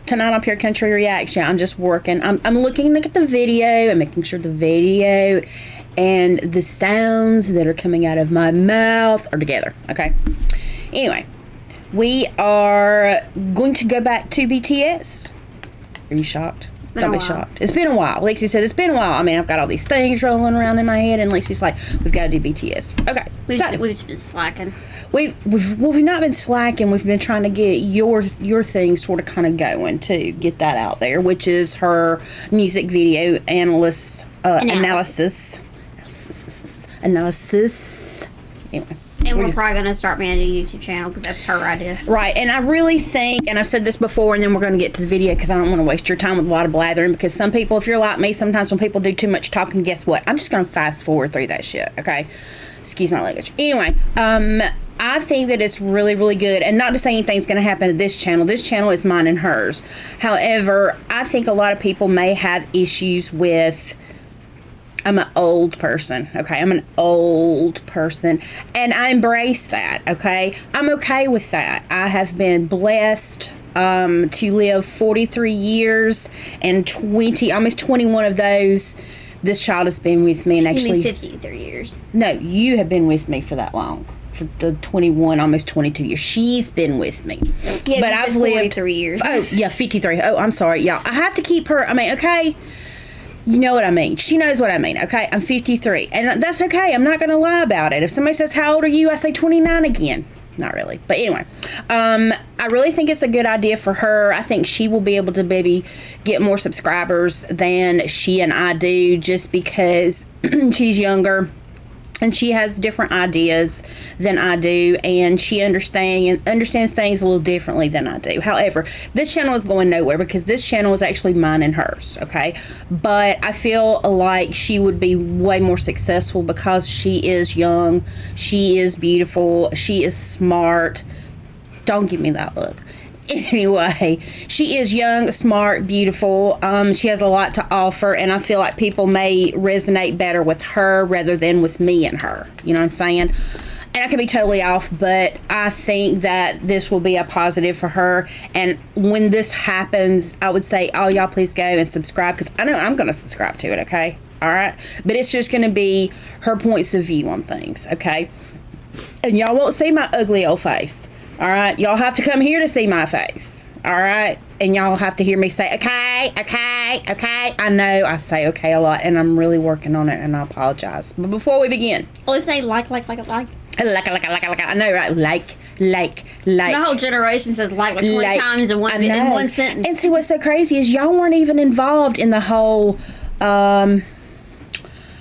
tonight on Pure Country Reaction, I'm just working. I'm looking at the video and making sure the video and the sounds that are coming out of my mouth are together. Okay. Anyway, we are going to go back to BTS. Are you shocked? Don't be shocked. It's been a while. Lexi said it's been a while. I mean, I've got all these things rolling around in my head, and Lexi's like, we've got to do BTS. Okay. We've just been slacking. We've not been slacking. We've been trying to get your thing sort of kind of going to get that out there, which is her music video analysis. Anyway. And we're probably going to start managing a YouTube channel because that's her idea. Right. And I really think, and I've said this before, and then we're going to get to the video because I don't want to waste your time with a lot of blathering, because some people, if you're like me, sometimes when people do too much talking, guess what? I'm just going to fast forward through that shit. Okay. Excuse my language. Anyway, I think that it's really, really good. And not to say anything's going to happen to this channel. This channel is mine and hers. However, I think a lot of people may have issues with... I'm an old person, okay? I'm an old person, and I embrace that, okay? I'm okay with that. I have been blessed to live 43 years, and almost 21 of those, this child has been with me. And actually, 53 years. No, you have been with me for that long. For the 21, almost 22 years. She's been with me. Yeah, but I've lived 43 years. Oh, yeah, 53. Oh, I'm sorry. Yeah, I have to keep her. I mean, okay. You know what I mean. She knows what I mean, okay? I'm 53. And that's okay. I'm not going to lie about it. If somebody says, how old are you? I say 29 again. Not really. But anyway, I really think it's a good idea for her. I think she will be able to maybe get more subscribers than she and I do, just because she's younger. And she has different ideas than I do, and she understands things a little differently than I do. However, this channel is going nowhere because this channel is actually mine and hers, okay? But I feel like she would be way more successful because she is young, she is beautiful, she is smart. Don't give me that look. Anyway, she is young, smart, beautiful. She has a lot to offer, and I feel like people may resonate better with her rather than with me and her. You know what I'm saying? And I could be totally off, but I think that this will be a positive for her. And when this happens, I would say, oh, y'all please go and subscribe, because I know I'm going to subscribe to it, okay? All right? But it's just going to be her points of view on things, okay? And y'all won't see my ugly old face. All right, y'all have to come here to see my face. All right, and y'all have to hear me say okay. I know I say okay a lot, and I'm really working on it, and I apologize. But before we begin, let's say like. I know, right? Like. My whole generation says like 20 times in one sentence. And see, what's so crazy is y'all weren't even involved in the whole.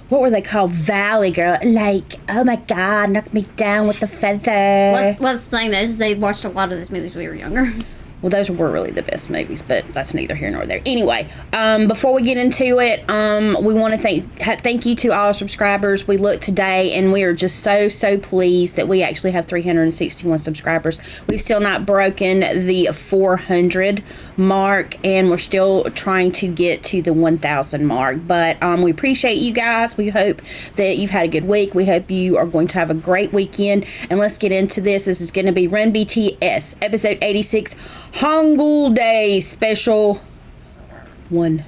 What were they called? Valley Girl. Like, oh my God, knock me down with the feather. What's the thing is they watched a lot of these movies when we were younger. Well, those were really the best movies, but that's neither here nor there. Anyway, before we get into it, we want to thank you to all our subscribers. We looked today, and we are just so pleased that we actually have 361 subscribers. We've still not broken the 400 mark, and we're still trying to get to the 1,000 mark. But we appreciate you guys. We hope that you've had a good week. We hope you are going to have a great weekend. And let's get into this. This is going to be Run BTS, episode 86. Hangul Day Special. Did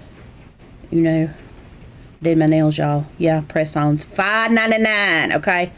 my nails, y'all. Yeah, press-ons. $5.99, okay?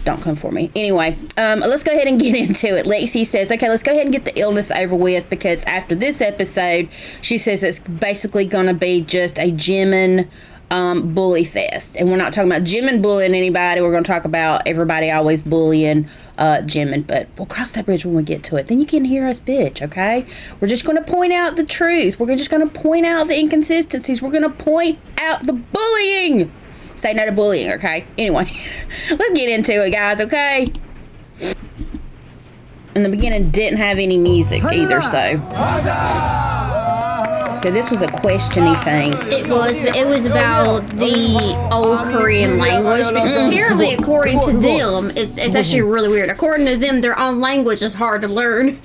Don't come for me. Anyway, let's go ahead and get into it. Lexi says, okay, let's go ahead and get the illness over with, because after this episode, she says it's basically going to be just a Jimin bully fest. And we're not talking about Jimin bullying anybody. We're going to talk about everybody always bullying Jimin. But we'll cross that bridge when we get to it. Then you can hear us, bitch, okay? We're just going to point out the truth. We're just going to point out the inconsistencies. We're going to point out the bullying. Say no to bullying, okay? Anyway, let's get into it, guys, okay? In the beginning, didn't have any music either, so this was a question-y thing. It was, but it was about the old Korean language. Because apparently, according to them, it's actually really weird. According to them, their own language is hard to learn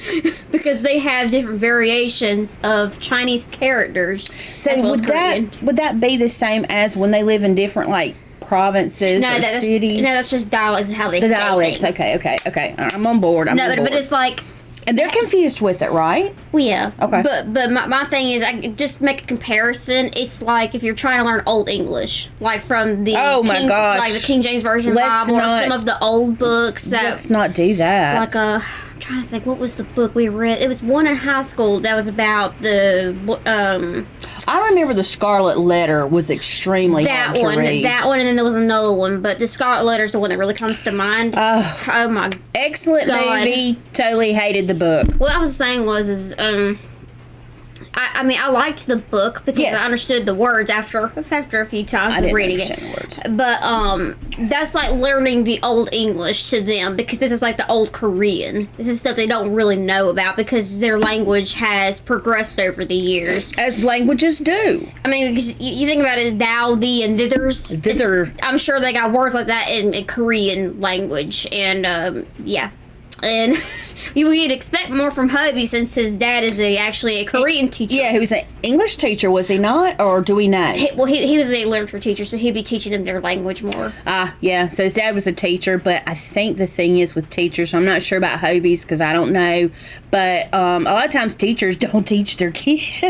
because they have different variations of Chinese characters. So would that be the same as when they live in different provinces or cities? No, that's just dialects. How they say dialects. things. Okay. I'm on board. But it's like. And they're confused with it, right? Well, yeah. Okay. But my thing is, I just make a comparison. It's like if you're trying to learn Old English, like from the like the King James Version Bible, or some of the old books. Let's not do that. Like I'm trying to think, what was the book we read? It was one in high school that was about the. I remember the Scarlet Letter was extremely hard to read. That one, and then there was another one, but the Scarlet Letter is the one that really comes to mind. Oh my! Excellent movie. Totally hated the book. What I was saying was, I mean, I liked the book because I understood the words after a few times of reading it. The words. But that's like learning the Old English to them, because this is like the Old Korean. This is stuff they don't really know about because their language has progressed over the years, as languages do. I mean, because you think about it, thou, thee, and thithers. Thither. I'm sure they got words like that in Korean language, and and you'd expect more from Hubby since his dad is actually a Korean teacher. Yeah, he was an English teacher, was he not? Or do we know? He was a literature teacher, so he'd be teaching them their language more. Yeah. So his dad was a teacher, but I think the thing is with teachers, I'm not sure about Hobies because I don't know, but a lot of times teachers don't teach their kids.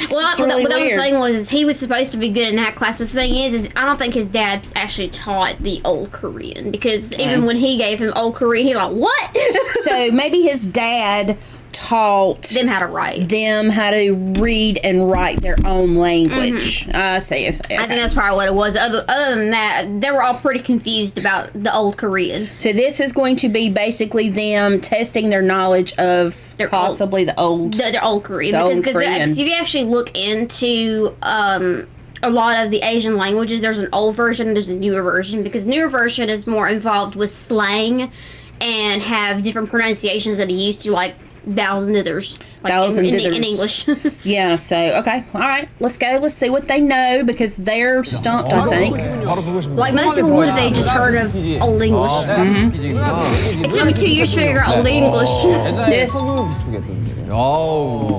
Well, what the thing was he was supposed to be good in that class, but the thing is I don't think his dad actually taught the Old Korean, because even when he gave him Old Korean, he's like, what? So maybe his dad taught them how to write, them how to read and write their own language. I think that's probably what it was. Other than that, they were all pretty confused about the Old Korean. So this is going to be basically them testing their knowledge of their possibly the Old Korean. Because if you actually look into a lot of the Asian languages, there's an old version and there's a newer version, because newer version is more involved with slang and have different pronunciations that are used to, like thous and thithers, like in English. Yeah, so okay, all right, let's go. Let's see what they know, because they're stumped, I think. Like most people would if they just heard of Old English. It took me 2 years to figure out Old English.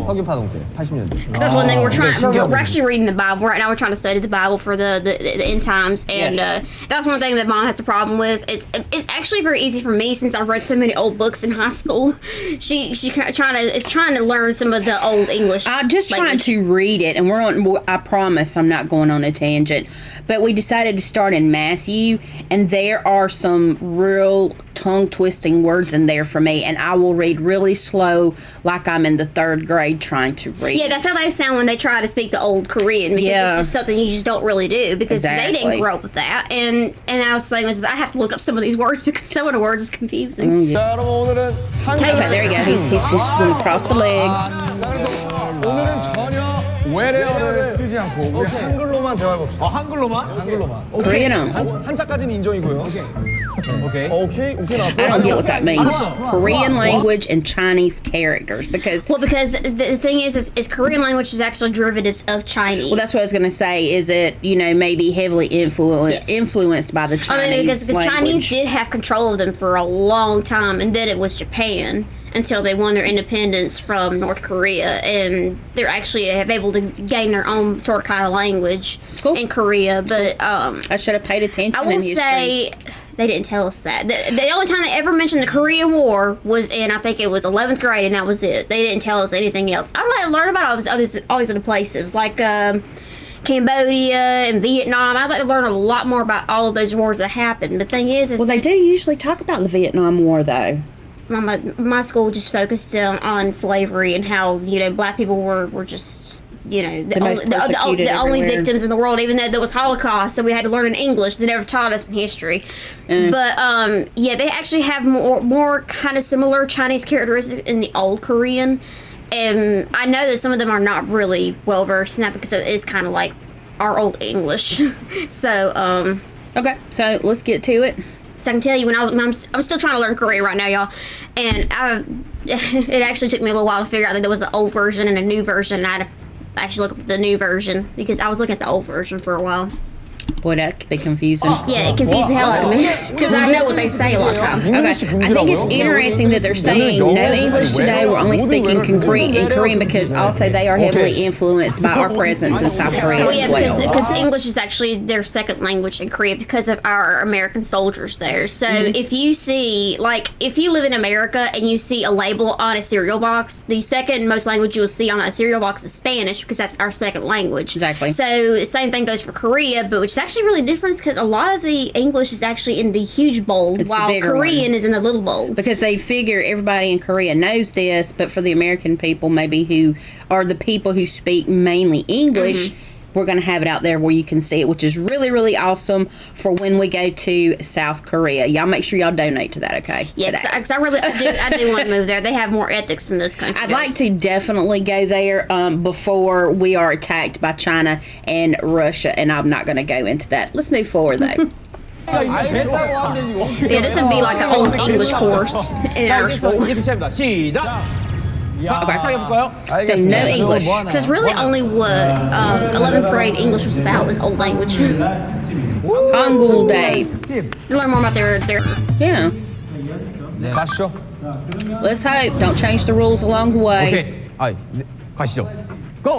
석유파동 때 80년대. Because that's one thing we're actually reading the Bible right now. We're trying to study the Bible for the end times, and that's one thing that Mom has a problem with. It's actually very easy for me since I've read so many old books in high school. She's trying to learn some of the Old English. I'm just trying to read it, and I promise I'm not going on a tangent. But we decided to start in Matthew, and there are some real tongue-twisting words in there for me, and I will read really slow, like I'm in the 3rd grade trying to read. Yeah, that's how they sound when they try to speak the Old Korean, because it's just something you just don't really do, because they didn't grow up with that. And I was saying, I have to look up some of these words because some of the words is confusing. There you go. He's going to cross the legs. 오늘은 전혀 외래어를 쓰지 않고 우리 한글로만 대화해봅시다. 한글로만? Korean. 한자까지는 인정이고요. 오케이 나왔어. I don't get what that means. Korean language and Chinese characters, because the thing is Korean language is actually derivatives of Chinese. Well, that's what I was going to say. Is it maybe heavily influenced by the Chinese because language? Chinese did have control of them for a long time, and then it was Japan until they won their independence from North Korea, and they're actually able to gain their own sort of kind of language in Korea. But I should have paid attention. I will say they didn't tell us that. The only time they ever mentioned the Korean War was in, I think it was 11th grade, and that was it. They didn't tell us anything else. I'd like to learn about all these other places, like Cambodia and Vietnam. I'd like to learn a lot more about all of those wars that happened. The thing is they do usually talk about the Vietnam War, though. My school just focused on slavery and how black people were just the only victims in the world, even though there was Holocaust and we had to learn in English. They never taught us in history. But they actually have more kind of similar Chinese characteristics in the Old Korean, and I know that some of them are not really well versed in that because it is kind of like our Old English. So okay, so let's get to it. So I can tell you, I'm still trying to learn Korean right now, y'all, and it actually took me a little while to figure out that there was an old version and a new version, and I had to actually look up the new version because I was looking at the old version for a while. Boy, that could be confusing. Yeah, it confused the hell out of me because I know what they say a lot of times. Okay, I think it's interesting that they're saying no English today. We're only speaking in Korean because also they are heavily influenced by our presence in South Korea Well, yeah, as well. because English is actually their second language in Korea because of our American soldiers there. So if you see, like, if you live in America and you see a label on a cereal box, the second most language you'll see on a cereal box is Spanish because that's our second language. Exactly. So same thing goes for Korea, but which is actually really different because a lot of the English is actually in the huge bowl It's the while bigger Korean one. is in the little bowl. Because they figure everybody in Korea knows this, but for the American people, maybe who are the people who speak mainly English, we're going to have it out there where you can see it, which is really, really awesome for when we go to South Korea. Y'all make sure y'all donate to that, okay? Yeah, because I do want to move there. They have more ethics than this country I'd does. like to definitely go there before we are attacked by China and Russia, and I'm not going to go into that. Let's move forward, though. Yeah, this would be like an old English course in our school. 시작. 시작해볼까요? So no English. So it's really only what 11th grade English was about with old language. Hangul Day. You learn more about their Yeah. 가시죠. Let's hope. Don't change the rules along the way. 오케이. 가시죠. Go.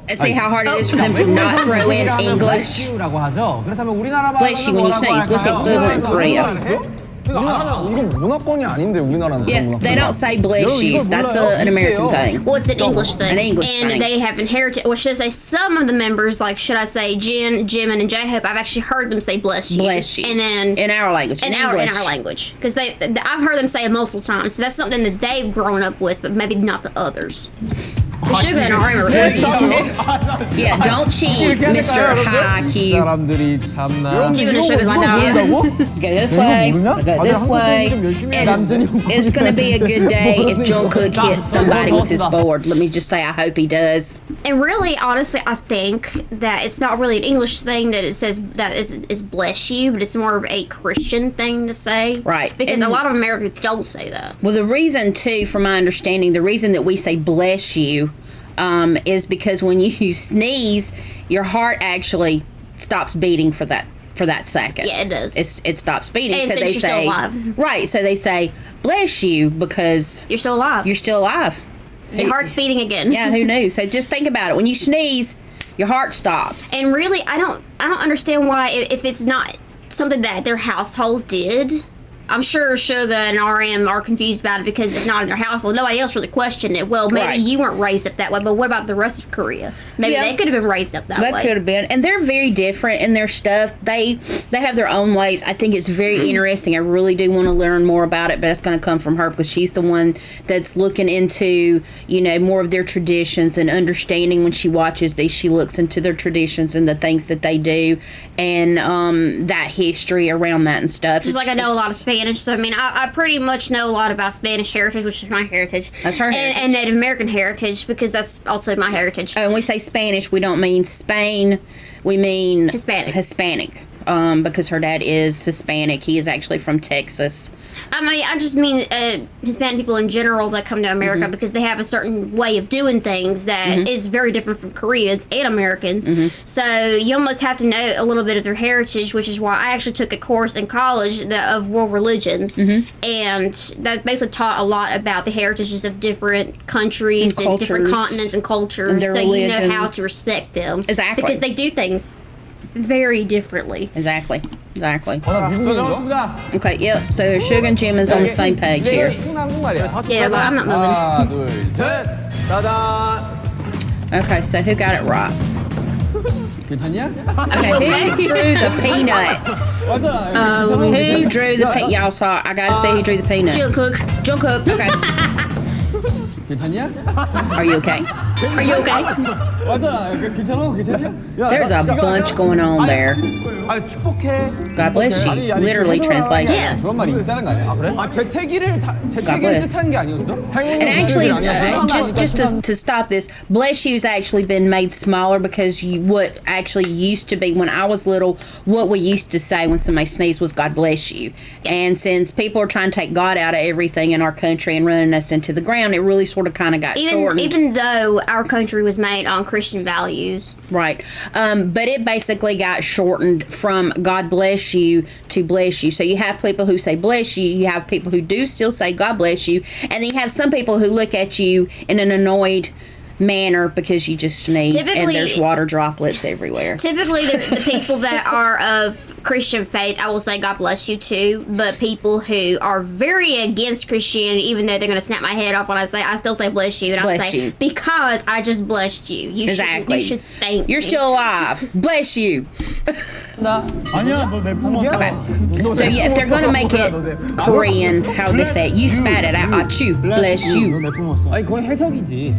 And see how hard it is for them to not throw in English. 라고 하죠. 그렇다면 우리나라 Bless you when you sneeze. What's the equivalent in Korea? 이거 문화권이 아닌데 우리나라는. Yeah, they don't say bless you. That's an American thing. well, it's an English thing. An English and thing. they have inherited, or should I say some of the members, like should I say Jen, Jimin, and J-Hope, I've actually heard them say bless you. Bless you. And then In our language. in our language. Because I've heard them say it multiple times. So that's something that they've grown up with, but maybe not the others. The Sugar and RM are really Yeah, don't cheat, Mr. High Q. 사람들이 참나. Jimin and Sugar's like, no. Go this way. Go this way. And it's going to be a good day if Jungkook hits somebody with his board. Let me just say, I hope he does. And really, honestly, I think that it's not really an English thing that it says that is bless you, but it's more of a Christian thing to say. Right. Because And- a lot of Americans don't say that. Well, the reason, too, from my understanding, the reason that we say bless you is because when you sneeze, your heart actually stops beating for that second. Yeah, it does. It stops beating. And so since they you're still say, alive. right. So they say bless you because You're still alive. you're still alive. Your heart's beating again. Yeah, who knew? So just think about it. When you sneeze, your heart stops. And really, I don't understand why if it's not something that their household did. I'm sure Suga and RM are confused about it because it's not in their household. Nobody else really questioned it. Well, maybe Right. you weren't raised up that way, but what about the rest of Korea? Maybe Yeah. they could have been raised up that That way. could have been, and they're very different in their stuff. They have their own ways. I think it's very interesting. I really do want to learn more about it, but it's going to come from her because she's the one that's looking into more of their traditions and understanding. When she watches these, she looks into their traditions and the things that they do, and that history around that and stuff. Just like I know a lot of Spanish, so I mean, I pretty much know a lot about Spanish heritage, which is my heritage. That's her heritage. And Native American heritage, because that's also my heritage. When we say Spanish, we don't mean Spain. We mean Hispanic. Because her dad is Hispanic. He is actually from Texas. I just mean Hispanic people in general that come to America because they have a certain way of doing things that is very different from Koreans and Americans. So you almost have to know a little bit of their heritage, which is why I actually took a course in college of world religions, and that basically taught a lot about the heritages of different countries and different cultures. continents and cultures, And their so you know how religions. to respect them. Exactly. Because they do things very differently. Exactly. 미국인가? Okay, yep. So Sugar and Jimin's on the same page here. 한국말이야. Yeah, but I'm not moving. 하나, 둘, 셋. 짜잔. Okay, so who got it right? 괜찮냐? Okay, who drew the peanut? 맞아. Who drew the peanut? Y'all saw. I gotta say who drew the peanut. Jungkook. Jungkook. Okay. 괜찮냐? Are you okay? Are you okay? 맞아. 괜찮냐? 야, There's a bunch going on there. 축복해. God bless you. Literally translation. Yeah. 저런 말이 있다는 거 아니야? 아, 그래? 재채기를 bless. 뜻하는 게 아니었어? And actually, just to stop this, bless you's actually been made smaller because what actually used to be when I was little, what we used to say when somebody sneezed was God bless you. And since people are trying to take God out of everything in our country and running us into the ground, it really sort of kind of got shortened. Even though our country was made on Christian values. Right. But it basically got shortened from God bless you to bless you. So you have people who say bless you. You have people who do still say God bless you. And then you have some people who look at you in an annoyed manner because you just sneezed and there's water droplets everywhere. Typically, the people that are of Christian faith, I will say God bless you too. But people who are very against Christianity, even though they're going to snap my head off when I still say bless you, and I say because I just blessed you. You should thank You're me. still alive. Bless you. 아니야, 너 내 품 왔어. Okay. So yeah, if they're gonna make it Korean, how would they say it? You spat it out. Achu. Bless you. 내품 왔어. 아니 그건 해석이지.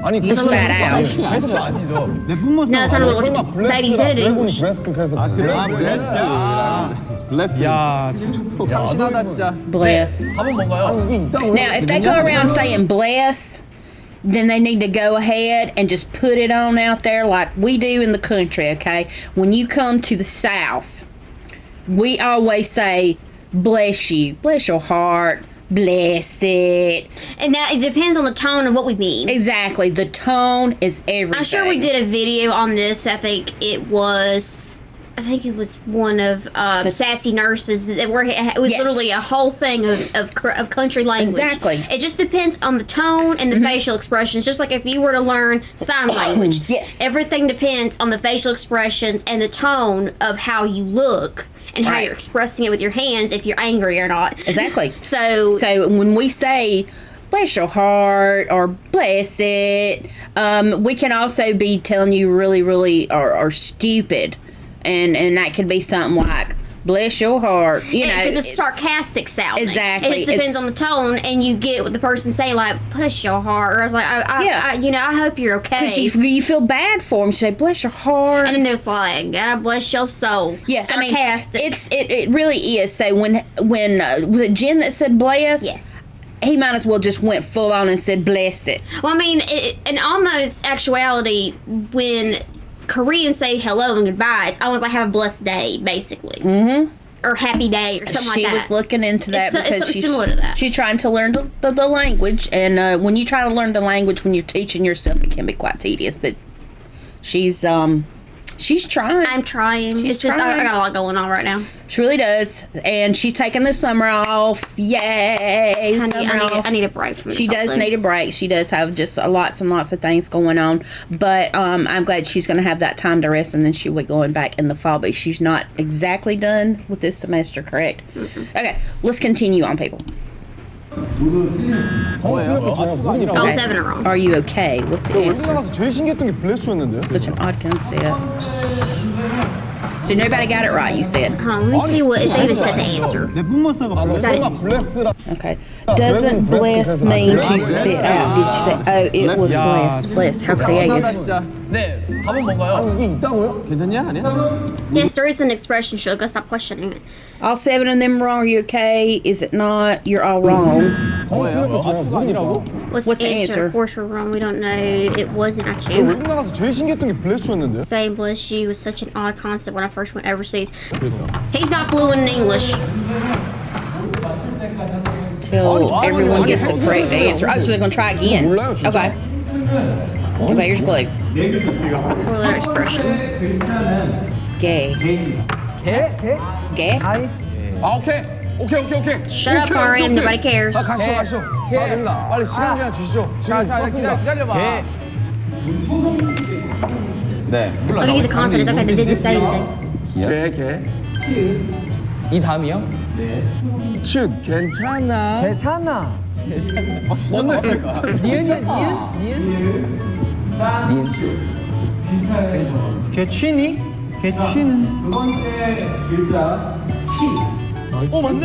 아니 You spat out. 해석도 아니죠. 내품 왔어. No, it's not a little. Baby said it in English. 블레스. 야, 참신하다 진짜. Bless. 답은 뭔가요? 이게 있다고요? Now, if they go around saying bless, then they need to go ahead and just put it on out there like we do in the country, okay? When you come to the South, we always say, bless you, bless your heart, bless it. And now it depends on the tone of what we mean. Exactly. The tone is everything. I'm sure we did a video on this. I think it was one of Sassy Nurses where it was literally a whole thing of country language. Exactly. It just depends on the tone and the facial expressions. Just like if you were to learn sign language. Yes. Everything depends on the facial expressions and the tone of how you look and how you're expressing it with your hands, if you're angry or not. Exactly. So when we say bless your heart or bless it, we can also be telling you really, really are stupid. And that could be something like, bless your heart. You know, because it's sarcastic sounding. Exactly. It just depends on the tone, and you get what the person saying, like, bless your heart. Or I was like, I hope you're okay. Because you feel bad for them. You say, bless your heart. And then there's like, God bless your soul. Yeah, sarcastic. I mean, it really is. So when was it Jen that said bless? Yes. He might as well just went full on and said bless it. Well, I mean, in almost actuality, when Koreans say hello and goodbye, it's always like have a blessed day, basically. Mm-hmm. Or happy day, or something like that. She was looking into that because she's similar to that. She's trying to learn the language, and when you try to learn the language when you're teaching yourself, it can be quite tedious. But she's trying. I'm trying. It's just I got a lot going on right now. She really does, and she's taking the summer off. Yay! I need a break from this. She does need a break. She does have just lots and lots of things going on, but I'm glad she's going to have that time to rest, and then she'll be going back in the fall. But she's not exactly done with this semester, correct? Mm-mm. Okay, let's continue on, people. All seven are wrong. Are you okay? What's the answer? 가서 제일 신기했던 게 블레스였는데요. Such an odd concept. So nobody got it right, you said. Let me see if they even said the answer. 내품 왔어가 Is that it? 블레스라. Okay. Doesn't bless mean to spit out? Did you say, oh, it was blessed. Bless. How creative. 네, 답은 뭔가요? 이게 있다고요? 괜찮냐? 아니야? Yes, there is an expression, Sugar. Stop questioning it. All seven of them wrong. Are you okay? Is it not? You're all wrong. 뭐예요? 아추가 아니라고? What's the answer? Of course we're wrong. We don't know. It wasn't at you. 외국 나가서 제일 신기했던 게 블레스였는데요. Saying bless you was such an odd concept when I first went overseas. He's not fluent in English. Till everyone gets the correct answer. Oh, so they're going to try again. Okay. Okay, here's blue. Four letter expression. Gay. Gay? 아, 오케이. Shut up, RM. Nobody cares. 가시죠. 됩니다. 빨리 시간 그냥 주시죠. 지금 썼습니다. 기다려봐. 네. I'll give you the concept. It's okay. They didn't say anything. 개. 이 다음이요? 네. 슛 괜찮아. 뭔데? 니은이야, 니은? 개취니? 개취는? 두 번째 글자 치. 맞네?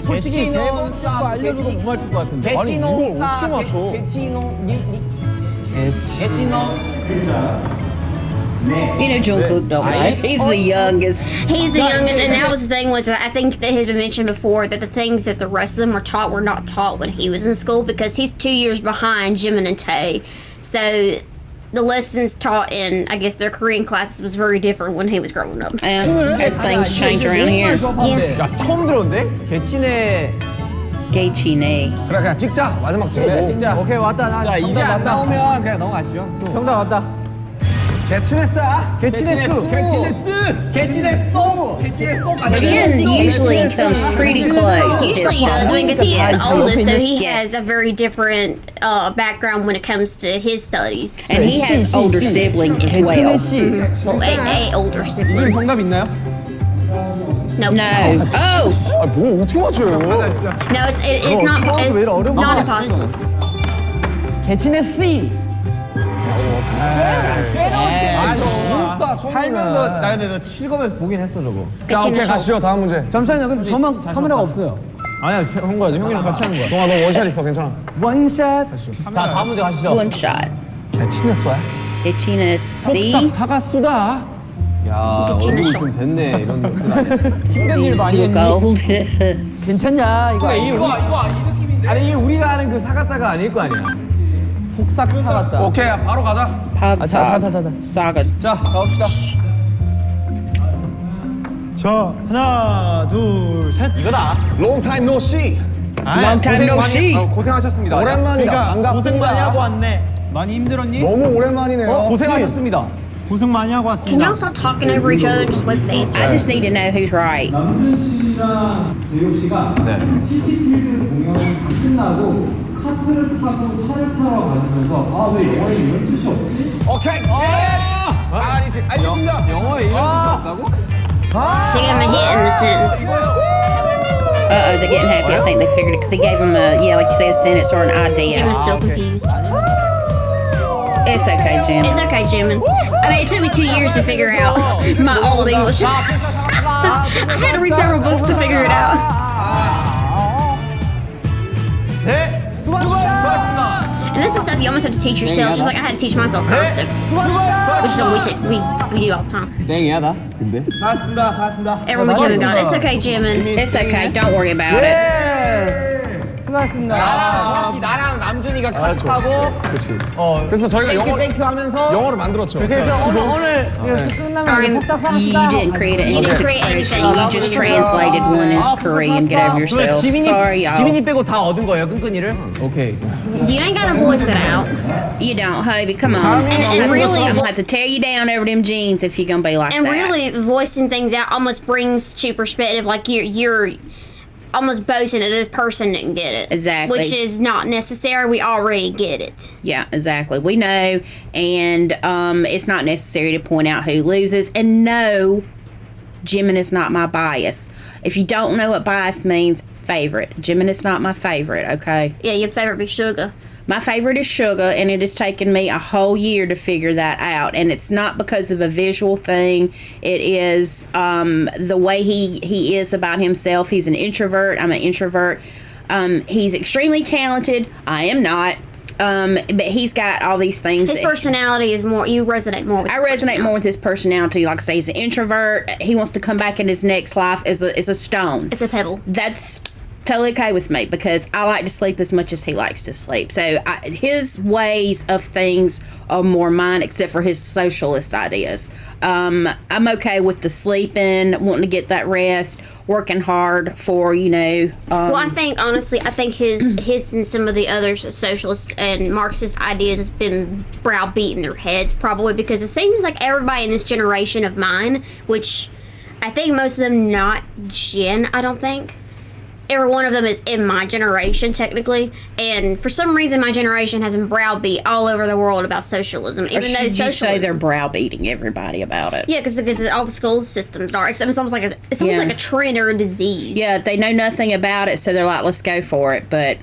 솔직히 세 번째 거 알려줘도 못 맞출 것 같은데. 아니 이걸 어떻게 맞춰? 개치노. You know Jungkook, don't I? He's the youngest. He's the youngest, and that was the thing was I think that had been mentioned before that the things that the rest of them were taught were not taught when he was in school because he's 2 years behind Jimin and Tae. So the lessons taught in, I guess, their Korean classes was very different when he was growing up. As things change around here. 야, 처음 들었는데? 개친의 개치네. 그래 그냥 찍자. 마지막 찍고. 그래, 찍자. 오케이 왔다. 자, 이제 안 나오면 그냥 넘어가시죠. 정답 왔다. 개친했어. 개치네스. Jin usually comes pretty close. with Usually his he does, song. because he is the oldest, so he Yes. has a very different background when it comes to his studies. And he has older siblings as well. Well, a older sibling. 정답 있나요? Nope. No. Oh! 아뭐 어떻게 맞춰요? No, it's not impossible. 개치네스. 살면서 나 근데 너 실검에서 보긴 했어 저거. 자 오케이 가시죠. 다음 문제. 잠시만요. 근데 저만 카메라가 없어요. 아니야, 한 거야. 형이랑 같이 하는 거야. 동아 너 원샷 있어. 괜찮아. 원샷. 자, 다음 문제 가시죠. One shot. 개친했어야? Itchiness C. 폭삭 사과 쏘다. 야, 얼굴이 좀 됐네. 이런 것들 아니야. 힘든 일 많이 Look 했니? old. 괜찮냐? 이거 이 느낌인데. 아니 이게 우리가 아는 그 사갔다가 아닐 거 아니야. 폭삭 사갔다. 오케이 바로 가자. 자. Saga. 자, 가봅시다. 자 하나 둘 셋. 이거다. Long time no see. Long time no see. 고생하셨습니다. 오랜만이다. 반갑습니다. 고생 많이 하고 왔네. 많이 힘들었니? 너무 오랜만이네요. 고생하셨습니다. 고생 많이 하고 Can y'all 왔습니다. stop talking over each other? Just wait for the answer. I just need to know who's right. 남준 씨랑 재용 씨가 TT필드 공연이 다 끝나고 카트를 타고 차를 타러 가시면서 아 왜 영어에 이런 뜻이 없지? 오케이. 아니지. 알겠습니다. 영어에 이런 뜻이 없다고? So you give him a hint in the sentence. Uh-oh, they're getting happy. I think they figured it because he gave him a, yeah, like you said, a sentence or an Jim idea. is still confused. It's okay, Jim. It's okay, Jimin. I mean, it took me 2 years to figure out my old English. I had to read several books to figure it out. 네. 수고하셨습니다. And this is stuff you almost have to teach yourself, just like I had to teach myself cursive, which is what we do all the time. 땡이야 나. 근데. 사왔습니다. Everyone Jimin got it. It's okay, Jimin. It's okay. Don't worry about it. 수고하셨습니다. 나랑 남준이가 같이 타고. 그렇지. 그래서 저희가 땡큐 하면서. 영어를 만들었죠. 그래서 오늘 끝나면 You didn't create an English create expression. anything. You just translated one into Korean. Get over yourself. Sorry, y'all. 지민이 빼고 다 얻은 거예요, 끈끈이를? 오케이. You ain't gotta voice it out. You don't, Hobie. Come on. And really, I'm gonna have to tear you down over them jeans if you're gonna be like and that. really, voicing things out almost brings to perspective, like you're almost boasting that this person didn't get it. Exactly. Which is not necessary. We already get it. Yeah, exactly. We know, and it's not necessary to point out who loses. And no, Jimin is not my bias. If you don't know what bias means, favorite. Jimin is not my favorite, okay? Yeah, your favorite be Sugar. My favorite is Sugar, and it has taken me a whole year to figure that out. And it's not because of a visual thing. It is the way he is about himself. He's an introvert. I'm an introvert. He's extremely talented. I am not. But he's got all these things. His personality is more. You resonate more with. I resonate more with his personality. Like I say, he's an introvert. He wants to come back in his next life as a stone. It's a pebble. That's totally okay with me because I like to sleep as much as he likes to sleep. So his ways of things are more mine, except for his socialist ideas. I'm okay with the sleeping, wanting to get that rest, working hard for, Well, I think honestly, his and some of the other socialist and Marxist ideas has been browbeating their heads, probably because it seems like everybody in this generation of mine, which I think most of them not Gen, I don't think. Every one of them is in my generation, technically, and for some reason, my generation has been browbeat all over the world about socialism. Even though you say socialism, they're browbeating everybody about it? yeah, because all the school systems are. It's almost like a trend or a disease. Yeah, they know nothing about it, so they're like, let's go for it. But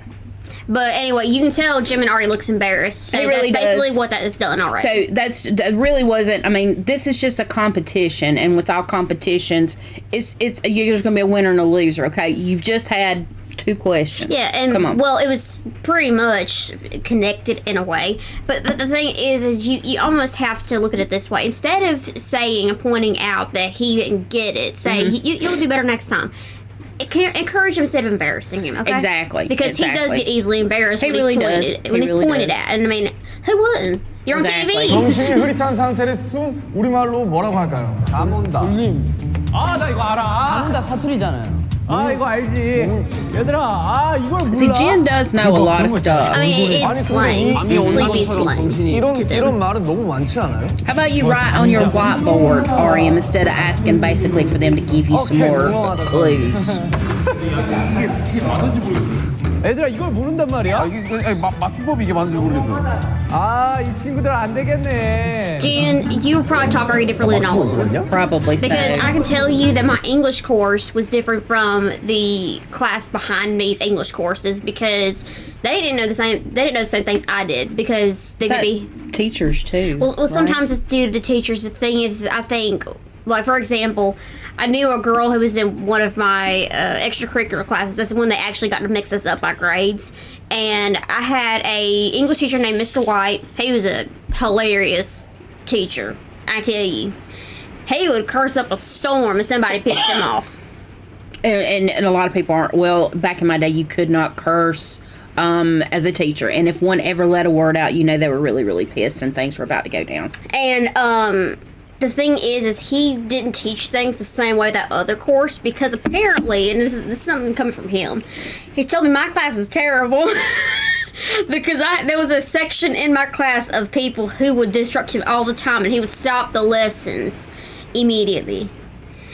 anyway, you can tell Jimin already looks embarrassed. So He really that's basically does. what that is done already. So that really wasn't. I mean, this is just a competition, and with all competitions, it's there's going to be a winner and a loser. Okay, you've just had 2 questions. Yeah, and come on. well, it was pretty much connected in a way. But the thing is you almost have to look at it this way. Instead of saying and pointing out that he didn't get it, say you'll do better next time. Encourage him instead of embarrassing him. Okay? Exactly. Because he does get easily embarrassed He when really he's pointed, does. He when he's really pointed does. at. And I mean, who wouldn't? You're on Exactly. TV. 정신이 흐릿한 상태를 쓴 우리말로 뭐라고 할까요? 잠온다. 아, 나 이거 알아. 잠온다 사투리잖아요. 아 이거 알지. 얘들아 이걸 몰라. See, Jen does know a lot of stuff. I mean, it is slang. Sleepy slang to them. 이런 말은 너무 많지 않아요? How about you write on your whiteboard, RM, instead of asking basically for them to give you some more clues? 얘들아 이걸 모른단 말이야? 이게 맞춤법이 이게 맞는지 모르겠어. 이 친구들 안 되겠네. Jen, you probably talk very differently than all of them. Probably so. Because I can tell you that my English course was different from the class behind me's English courses because they didn't know the same. They didn't know the same things I did because they could be teachers too. Well, sometimes it's due to the teachers, but the thing is, I think, like for example, I knew a girl who was in one of my extracurricular classes. That's when they actually got to mix us up by grades. And I had a English teacher named Mr. White. He was a hilarious teacher, I tell you. He would curse up a storm if somebody pissed him off. And a lot of people aren't. Well, back in my day, you could not curse as a teacher. And if one ever let a word out, you know they were really, really pissed and things were about to go down. And the thing is he didn't teach things the same way that other course because apparently, and this is something coming from him, he told me my class was terrible because there was a section in my class of people who would disrupt him all the time, and he would stop the lessons immediately.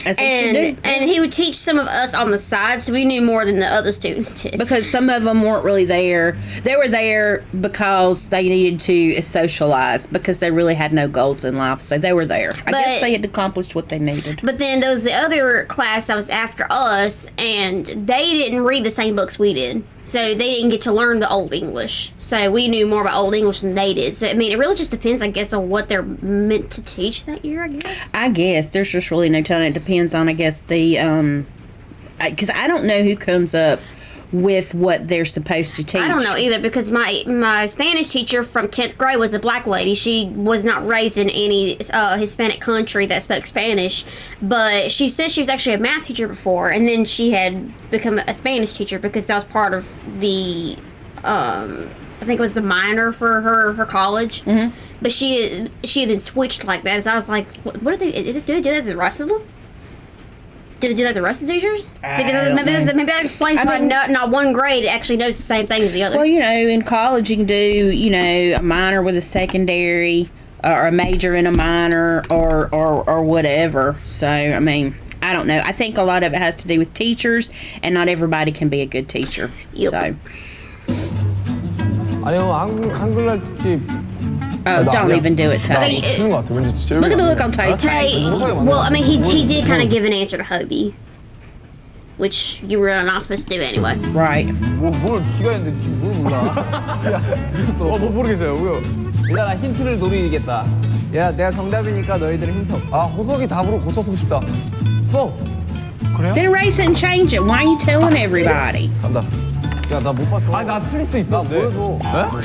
As they should do. And he would teach some of us on the side, so we knew more than the other students did. Because some of them weren't really there. They were there because they needed to socialize because they really had no goals in life. So they were there. I guess they had accomplished what they needed. But then there was the other class that was after us, and they didn't read the same books we did. So they didn't get to learn the Old English. So we knew more about Old English than they did. So, I mean, it really just depends, I guess, on what they're meant to teach that year, I guess. I guess. There's just really no telling. It depends on, I guess, the... Because I don't know who comes up with what they're supposed to teach. I don't know either because my Spanish teacher from 10th grade was a black lady. She was not raised in any Hispanic country that spoke Spanish, but she said she was actually a math teacher before, and then she had become a Spanish teacher because that was part of the I think it was the minor for her college. Mm-hmm. But she had been switched like that, so I was like, what are they? Do they do that to the rest of them? Do they do that to the rest of the teachers? Because maybe that explains why not one grade actually knows the same thing as the other. Well, in college you can do, a minor with a secondary or a major in a minor or whatever. So, I mean, I don't know. I think a lot of it has to do with teachers, and not everybody can be a good teacher. Yep. So. 아니요, 한글날 특히 Oh, don't even do it, Tony. 것 같아. 왠지 진짜 Look at the look on Tony's Tay, face. well, I mean, he did kind of give an answer to Hobie, which you were not supposed to do anyway. Right. 뭘 기가 있는데 지금 뭘 몰라. 뭐 모르겠어요. 일단 나 힌트를 노리겠다. 야, 내가 정답이니까 너희들은 힌트 없어. 호석이 답으로 고쳤으면 싶다. Then erase it and change it. Why are you telling everybody? 간다. 야, 나 못 봤어. 나 틀릴 수도 있어. 보여줘.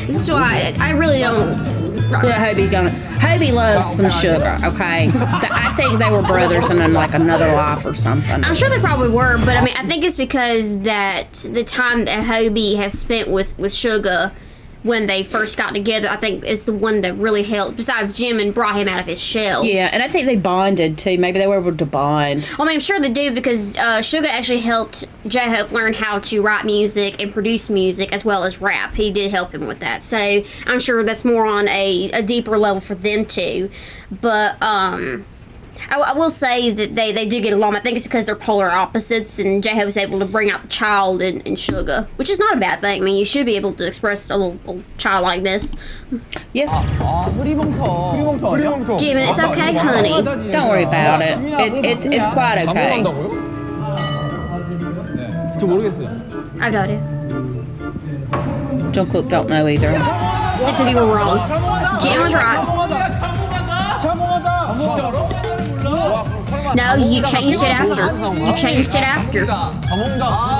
This is why I really don't. Look, Hobie loves some sugar, okay? I think they were brothers in like another life or something. I'm sure they probably were, but I mean, I think it's because that the time that Hobie has spent with Sugar when they first got together, I think is the one that really helped, besides Jim, and brought him out of his shell. Yeah, and I think they bonded too. Maybe they were able to bond. Well, I mean, I'm sure they do because Sugar actually helped J-Hope learn how to write music and produce music as well as rap. He did help him with that. So I'm sure that's more on a deeper level for them two. But I will say that they do get along. I think it's because they're polar opposites, and J-Hope was able to bring out the child in Sugar, which is not a bad thing. I mean, you should be able to express a little child like this. Yeah. 흐리멍텅. Jimmy, it's okay, honey. Don't worry about it. It's quite okay. 저 모르겠어요. I got it. Jungkook don't know either. 6 of you were wrong. Jim was right. No, you changed it after.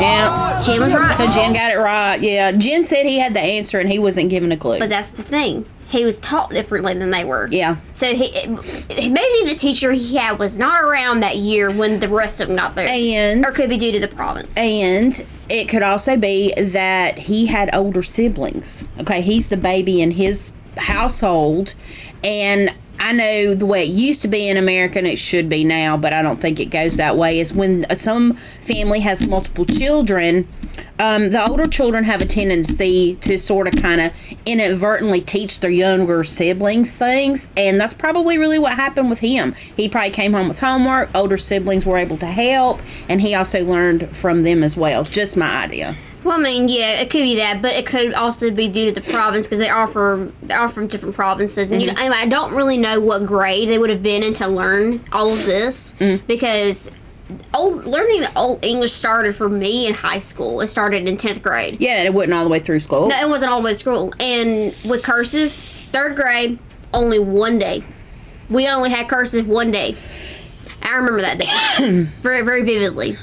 Yeah. Jen was right. So Jen got it right. Yeah. Jen said he had the answer and he wasn't given a clue. But that's the thing. He was taught differently than they were. Yeah. So maybe the teacher he had was not around that year when the rest of them got there. Or could be due to the province. And it could also be that he had older siblings. Okay, he's the baby in his household, and I know the way it used to be in America, and it should be now, but I don't think it goes that way, is when some family has multiple children, the older children have a tendency to sort of kind of inadvertently teach their younger siblings things, and that's probably really what happened with him. He probably came home with homework, older siblings were able to help, and he also learned from them as well. Just my idea. Well, I mean, yeah, it could be that, but it could also be due to the province because they're from different provinces. And I don't really know what grade they would have been in to learn all of this because learning the Old English started for me in high school. It started in 10th grade. Yeah, and it wasn't all the way through school. No, it wasn't all the way to school. And with cursive, 3rd grade, only one day. We only had cursive one day. I remember that day very, very vividly.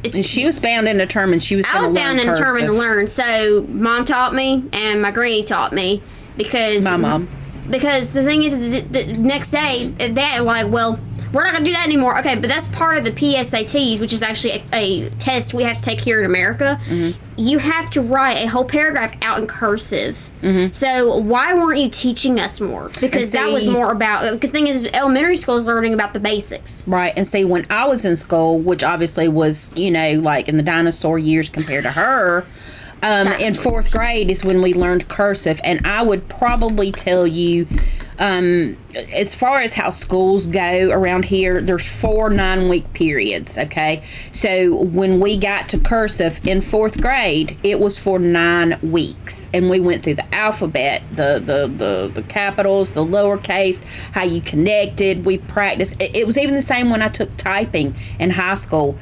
And she was bound and determined she was going to learn bound and determined to learn. So Mom taught me and my granny taught me because my mom. Because the thing is, the next day, Dad like, well, we're not going to do that anymore. Okay, but that's part of the PSATs, which is actually a test we have to take here in America. You have to write a whole paragraph out in cursive. So why weren't you teaching us more? Because that was more about, because the thing is, elementary school is learning about the basics. Right, and see, when I was in school, which obviously was, like in the dinosaur years compared to her, in 4th grade is when we learned cursive, and I would probably tell you, as far as how schools go around here, there's 4 9-week periods, okay? So when we got to cursive in 4th grade, it was for 9 weeks, and we went through the alphabet, the capitals, the lowercase, how you connected, we practiced. It was even the same when I took typing in high school.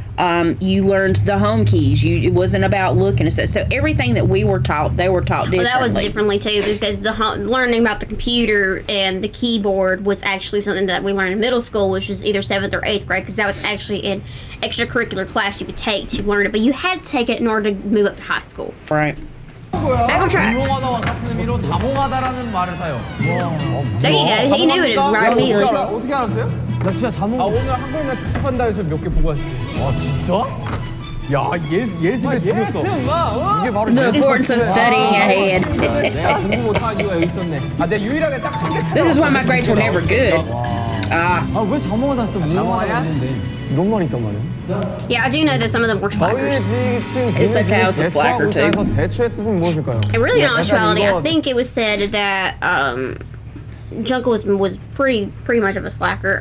You learned the home keys. It wasn't about looking at stuff. So everything that we were taught, they were taught differently. Well, that was differently too, because learning about the computer and the keyboard was actually something that we learned in middle school, which was either 7th or 8th grade, because that was actually an extracurricular class you could take to learn it, but you had to take it in order to move up to high school. Right. Back on track. 유용하다와 같은 의미로 자몽하다라는 말을 사요. There you go. He knew it right immediately. 어떻게 알았어요? 나 진짜 자몽. 오늘 한국인가 특집한다 해서 몇 개 보고 왔어요. 아 진짜? 야, 얘 진짜 죽였어. 이게 바로 The importance of studying ahead. 내가 공부 못하는 이유가 여기 있었네. 내가 유일하게 딱 한 개. This is why my grades were never good. 왜 자몽을 샀어? 자몽하냐? 이런 말이 있단 말이야. Yeah, I do know that some of them were slackers. It's like I was a slacker too. 대초의 뜻은 무엇일까요? And really, in actuality, I think it was said that Jungle was pretty much of a slacker.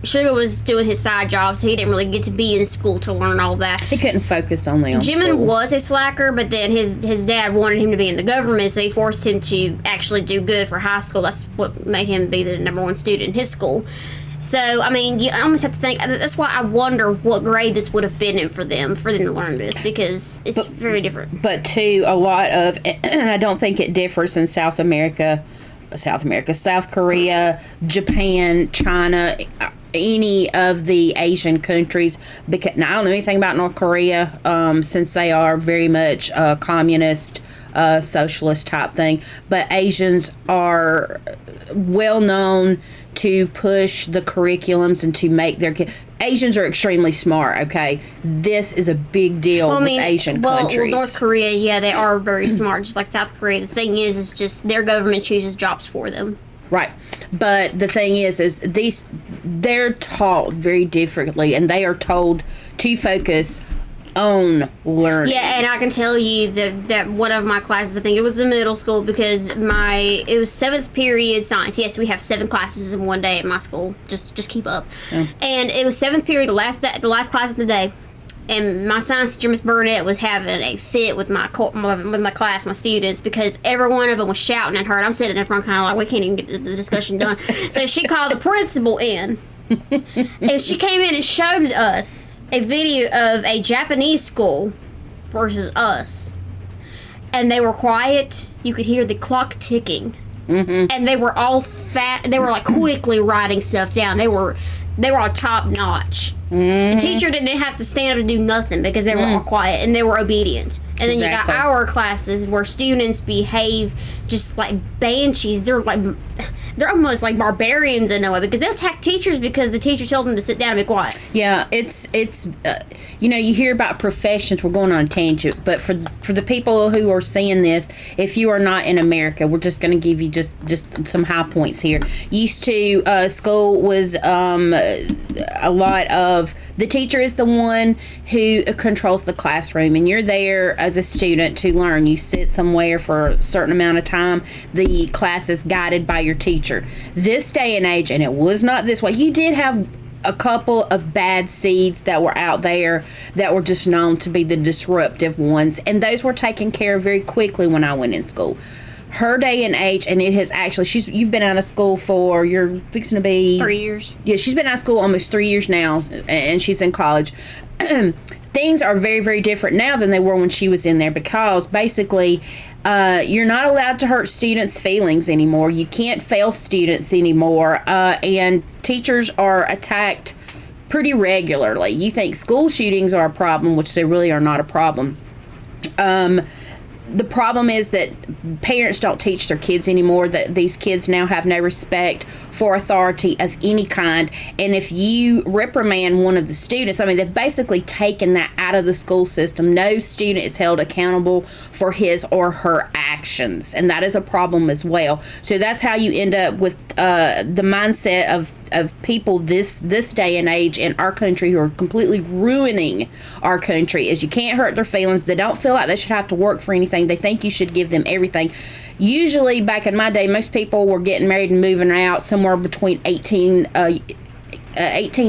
Sugar was doing his side job, so he didn't really get to be in school to learn all that. He couldn't focus only on Jimin school. was a slacker, but then his dad wanted him to be in the government, so he forced him to actually do good for high school. That's what made him be the #1 student in his school. So, I mean, you almost have to think, that's why I wonder what grade this would have been in for them to learn this, because it's very different. But too, a lot of, and I don't think it differs in South Korea, Japan, China, any of the Asian countries. Because now, I don't know anything about North Korea, since they are very much communist, socialist type thing. But Asians are well known to push the curriculums and to make their kids. Asians are extremely smart, okay? This is a big deal with Asian countries. Well, North Korea, yeah, they are very smart, just like South Korea. The thing is just their government chooses jobs for them. Right. But the thing is they're taught very differently, and they are told to focus on learning. Yeah, and I can tell you that one of my classes, I think it was in middle school, because it was 7th period science. Yes, we have 7 classes in one day at my school. Just keep up. Yeah. And it was 7th period, the last class of the day. And my science teacher, Miss Burnett, was having a fit with my class, my students, because every one of them was shouting at her. And I'm sitting in front, kind of like, we can't even get the discussion done. So she called the principal in. And she came in and showed us a video of a Japanese school versus us, and they were quiet. You could hear the clock ticking, and they were all fat. They were like quickly writing stuff down. They were all top notch. The teacher didn't have to stand up and do nothing because they were all quiet and they were obedient. And then you got our classes where students behave just like banshees. they're almost like barbarians in a way, because they'll attack teachers because the teacher told them to sit down and be quiet. Yeah, it's you know, you hear about professions. We're going on a tangent, but for the people who are seeing this, if you are not in America, we're just going to give you just some high points here. Used to school was a lot of the teacher is the one who controls the classroom, and you're there as a student to learn. You sit somewhere for a certain amount of time. The class is guided by your teacher. This day and age, and it was not this way. You did have a couple of bad seeds that were out there that were just known to be the disruptive ones, and those were taken care of very quickly when I went in school. Her day and age, and it has actually, you've been out of school for, you're fixing to be 3 years. Yeah, she's been out of school almost 3 years now, and she's in college. Things are very, very different now than they were when she was in there, because basically you're not allowed to hurt students' feelings anymore. You can't fail students anymore, and teachers are attacked pretty regularly. You think school shootings are a problem, which they really are not a problem. The problem is that parents don't teach their kids anymore, that these kids now have no respect for authority of any kind. And if you reprimand one of the students, I mean, they've basically taken that out of the school system. No student is held accountable for his or her actions, and that is a problem as well. So that's how you end up with the mindset of people this day and age in our country who are completely ruining our country, is you can't hurt their feelings. They don't feel like they should have to work for anything. They think you should give them everything. Usually back in my day, most people were getting married and moving out somewhere between 18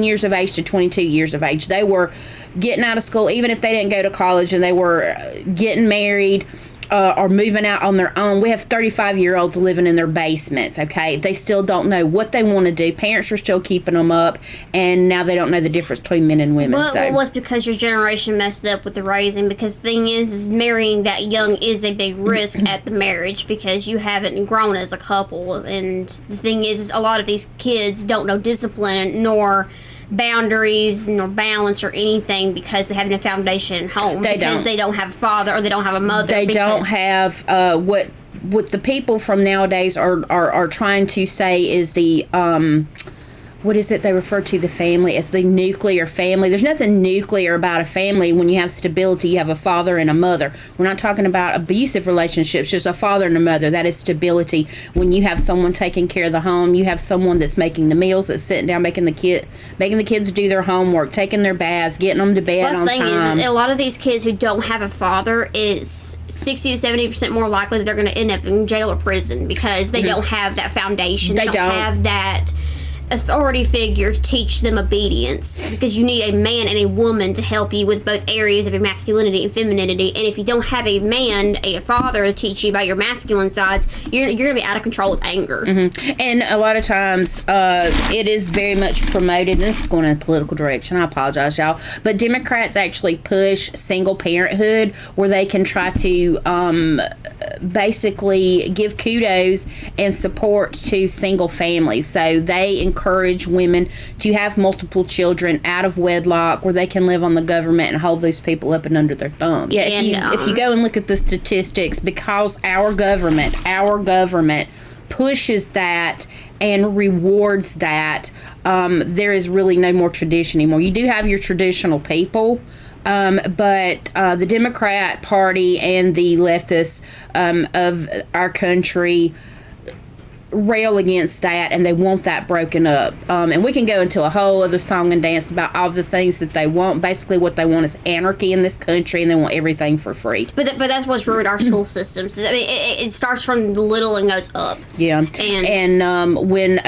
years of age to 22 years of age. They were getting out of school, even if they didn't go to college, and they were getting married or moving out on their own. We have 35-year-olds living in their basements, okay? They still don't know what they want to do. Parents are still keeping them up, and now they don't know the difference between men and women. Well, it was because your generation messed up with the raising, because the thing is marrying that young is a big risk at the marriage, because you haven't grown as a couple. And the thing is a lot of these kids don't know discipline nor boundaries nor balance or anything, because they have no foundation at home. They don't have a father, or they don't have a mother. They don't have what the people from nowadays are trying to say is the what is it they refer to the family as? The nuclear family. There's nothing nuclear about a family. When you have stability, you have a father and a mother. We're not talking about abusive relationships, just a father and a mother. That is stability. When you have someone taking care of the home, you have someone that's making the meals, that's sitting down making the kids do their homework, taking their baths, getting them to bed on time. Plus, the thing is, a lot of these kids who don't have a father is 60 to 70% more likely that they're going to end up in jail or prison, because they don't have that foundation. They don't have that authority figure to teach them obedience, because you need a man and a woman to help you with both areas of your masculinity and femininity. And if you don't have a man, a father to teach you about your masculine sides, you're going to be out of control with anger. And a lot of times it is very much promoted, and this is going in a political direction, I apologize, y'all, but Democrats actually push single parenthood, where they can try to basically give kudos and support to single families. So they encourage women to have multiple children out of wedlock, where they can live on the government and hold those people up and under their thumb. Yeah, if you go and look at the statistics, because our government pushes that and rewards that, there is really no more tradition anymore. You do have your traditional people, but the Democrat Party and the leftists of our country rail against that, and they want that broken up. And we can go into a whole other song and dance about all the things that they want. Basically, what they want is anarchy in this country, and they want everything for free. But that's what's ruined our school systems. I mean, it starts from little and goes up. Yeah, and when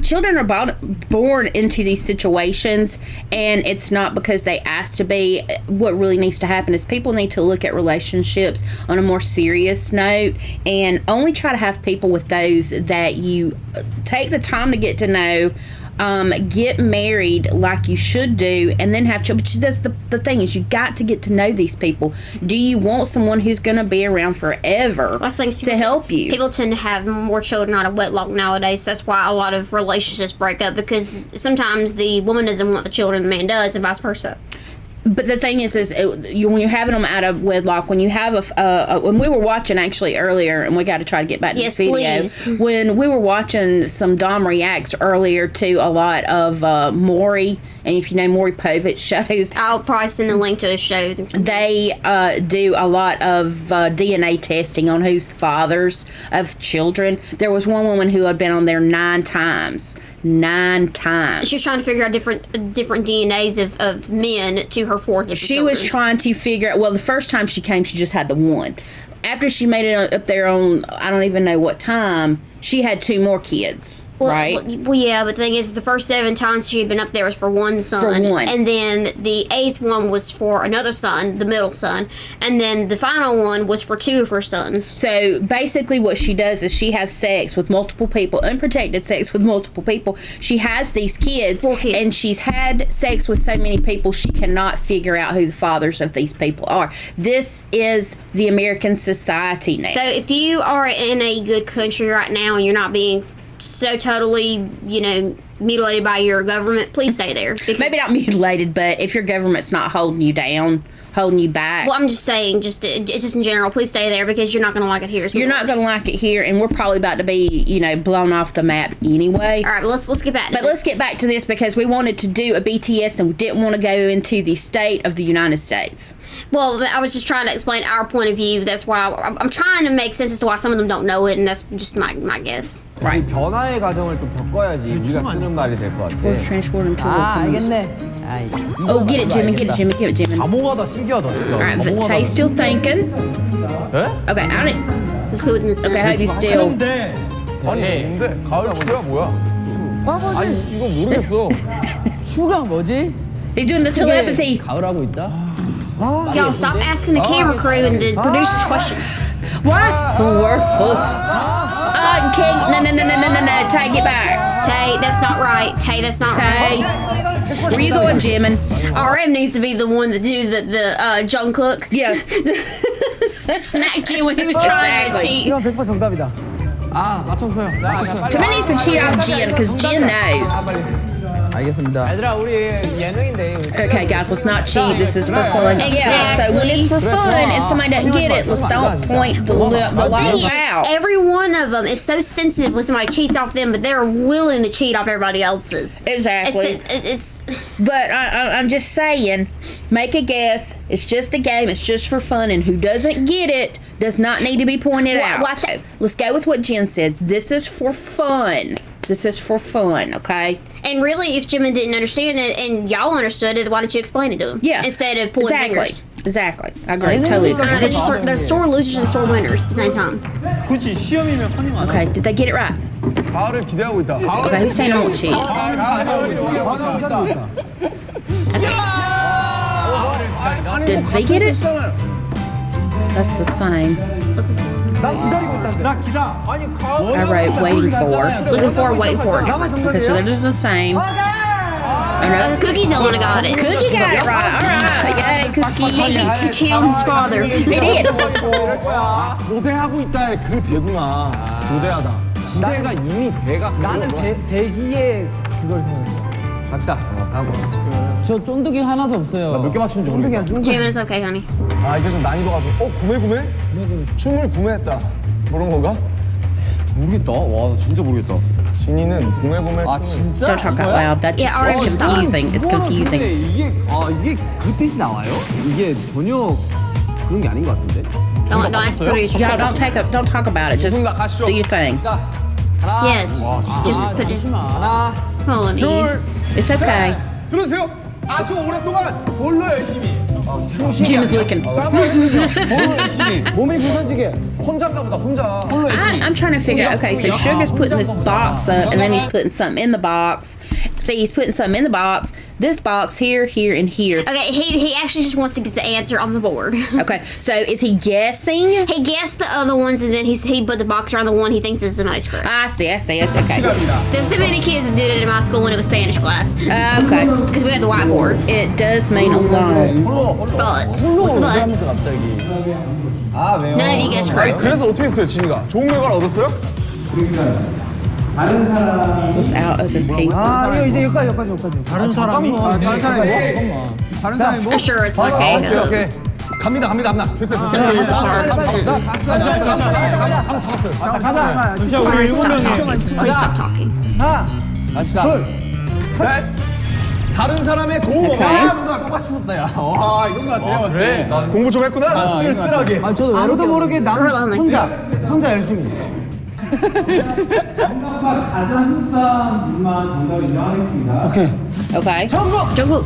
children are born into these situations, and it's not because they asked to be. What really needs to happen is people need to look at relationships on a more serious note, and only try to have people with those that you take the time to get to know, get married like you should do, and then have children. But that's the thing is, you got to get to know these people. Do you want someone who's going to be around forever to help you? People tend to have more children out of wedlock nowadays. That's why a lot of relationships break up, because sometimes the woman doesn't want the children, the man does, and vice versa. But the thing is when you're having them out of wedlock, when you have when we were watching actually earlier, and we got to try to get back to this video. Please. When we were watching some Dom reacts earlier to a lot of Maury, and if you know Maury Povich shows, I'll probably send a link to his show. they do a lot of DNA testing on who's the fathers of children. There was one woman who had been on there 9 times. 9 times. She was trying to figure out different DNAs of men to her 4 different She was trying to figure out, well, the first time she came, she just had the one. After she made it up there on, I don't even know what time, she had 2 more kids. Right? Well, yeah, but the thing is, the first 7 times she had been up there was for one son. For one. And then the 8th one was for another son, the middle son. And then the final one was for 2 of her sons. So basically what she does is she has sex with multiple people, unprotected sex with multiple people. She has these kids. 4 kids. And she's had sex with so many people, she cannot figure out who the fathers of these people are. This is the American society now. So if you are in a good country right now and you're not being so totally, mutilated by your government, please stay there. Maybe not mutilated, but if your government's not holding you down, holding you back. Well, I'm just saying, just in general, please stay there because you're not going to like it here. You're not going to like it here, and we're probably about to be, blown off the map anyway. All right, but let's get back to this. Let's get back to this because we wanted to do a BTS and we didn't want to go into the state of the United States. Well, I was just trying to explain our point of view. That's why I'm trying to make sense as to why some of them don't know it, and that's just my guess. 이 변화의 과정을 좀 겪어야지 우리가 쓰는 말이 될 것 같아. We'll transport them to 알겠네. Oh, get it, Jimmy. Get it, Jimmy. Give it, Jimmy. 암호가다 신기하다. All right, but Tay's still thinking. 에? Okay, I don't. Let's go with the Okay, I hope he's still. 근데 아니 근데 가을 추가 뭐야? 아니 이거 모르겠어. 추가 뭐지? He's doing the telepathy. 가을하고 있다. Y'all stop asking the camera crew and the producers questions. What? We're hooks. Okay, no. Tay, get back. Tay, that's not right. Tay, that's not Tay. right. Where you going, Jimin? RM needs to be the one to do the Jungkook. Yeah. Smacked you when he was trying to cheat. 이건 100% 정답이다. 아 맞췄어요. Jimin needs to cheat off Jin because Jin knows. 알겠습니다. 얘들아 우리 예능인데. Okay, guys, let's not cheat. This is for fun. Exactly. Yeah, so when it's for fun and somebody doesn't get it, let's don't point the light out. Every one of them is so sensitive when somebody cheats off them, but they're willing to cheat off everybody else's. Exactly. It's But I'm just saying, make a guess. It's just a game. It's just for fun. And who doesn't get it does not need to be pointed out. watch So, let's go with what Jen says. This is for fun. This is for fun, okay? and really, if Jimin didn't understand it and y'all understood it, why don't you explain it to him? Yeah. Instead of pointing Exactly. fingers. Exactly. I agree. Totally agree. They're sore losers and sore winners at the same time. 그렇지 시험이면 편이 많아. Okay, did they get it right? 가을을 기대하고 있다. Okay, who's saying I won't cheat? Did they get it? That's the same. 난 기다리고 있다. 나 기다. 아니 I wrote waiting for. Looking forward, waiting for it. Okay, so they're just the same. I know. Cookie's the one that got it. Cookie got it right. All right. Yay, Cookie. He cheated his father. He did. 고대하고 있다의 그 대구나. 고대하다. 기대가 이미 대가. 나는 대기에 그걸 생각했어. 맞다. 하고. 저 쫀득이 하나도 없어요. 나 몇 개 맞춘지 모르겠다. Jimin, it's okay, honey. 아 이제 좀 난이도가 좀. 구매? 춤을 구매했다. 그런 건가? 모르겠다. 와 진짜 모르겠다. 진이는 구매. 아 진짜? Don't talk out loud. That's Yeah, ours just is confusing. It's confusing. 이게 그 뜻이 나와요? 이게 전혀 그런 게 아닌 것 같은데. Don't ask producers. Y'all don't talk about it. Just do your thing. 자 하나. Yeah, just put it. 하나. Hold on, 둘. It's okay. 들어주세요. 아주 오랫동안 뭘로 열심히. Jim is looking. 몸이 부서지게. 혼자인가 보다 혼자. I'm trying to figure out. Okay, so Sugar's putting this box up, and then he's putting something in the box. See, he's putting something in the box. This box here, and here. Okay, he actually just wants to get the answer on the board. Okay, so is he guessing? He guessed the other ones, and then he put the box around the one he thinks is the most correct. I see. Okay. There's so many kids that did it in my school when it was Spanish class. Okay. Because we had the whiteboards. It does mean alone. But, what's the but? 갑자기. 아 왜요? None of you guys correct. 그래서 어떻게 했어요 진이가? 좋은 결과를 얻었어요? 다른 사람 Without other people. 아 이거 이제 여기까지. 다른 사람이 다른 사람이. 다른 사람이 뭐? I'm sure it's like a. 오케이. 갑니다. 됐어요. Some of the parts. 가자. 진짜 우리 7명이. Please stop talking. 셋. 다른 사람의 도움. 누나 똑같이 썼다 야. 와 이런 거 같아요. 그래. 나 공부 좀 했구나. 쓸쓸하게. 아 저도 아무도 모르게 남 Really? 혼자 열심히. 정답과 가장 흡사한 분만 정답을 인정하겠습니다. 오케이. Okay. Jungkook.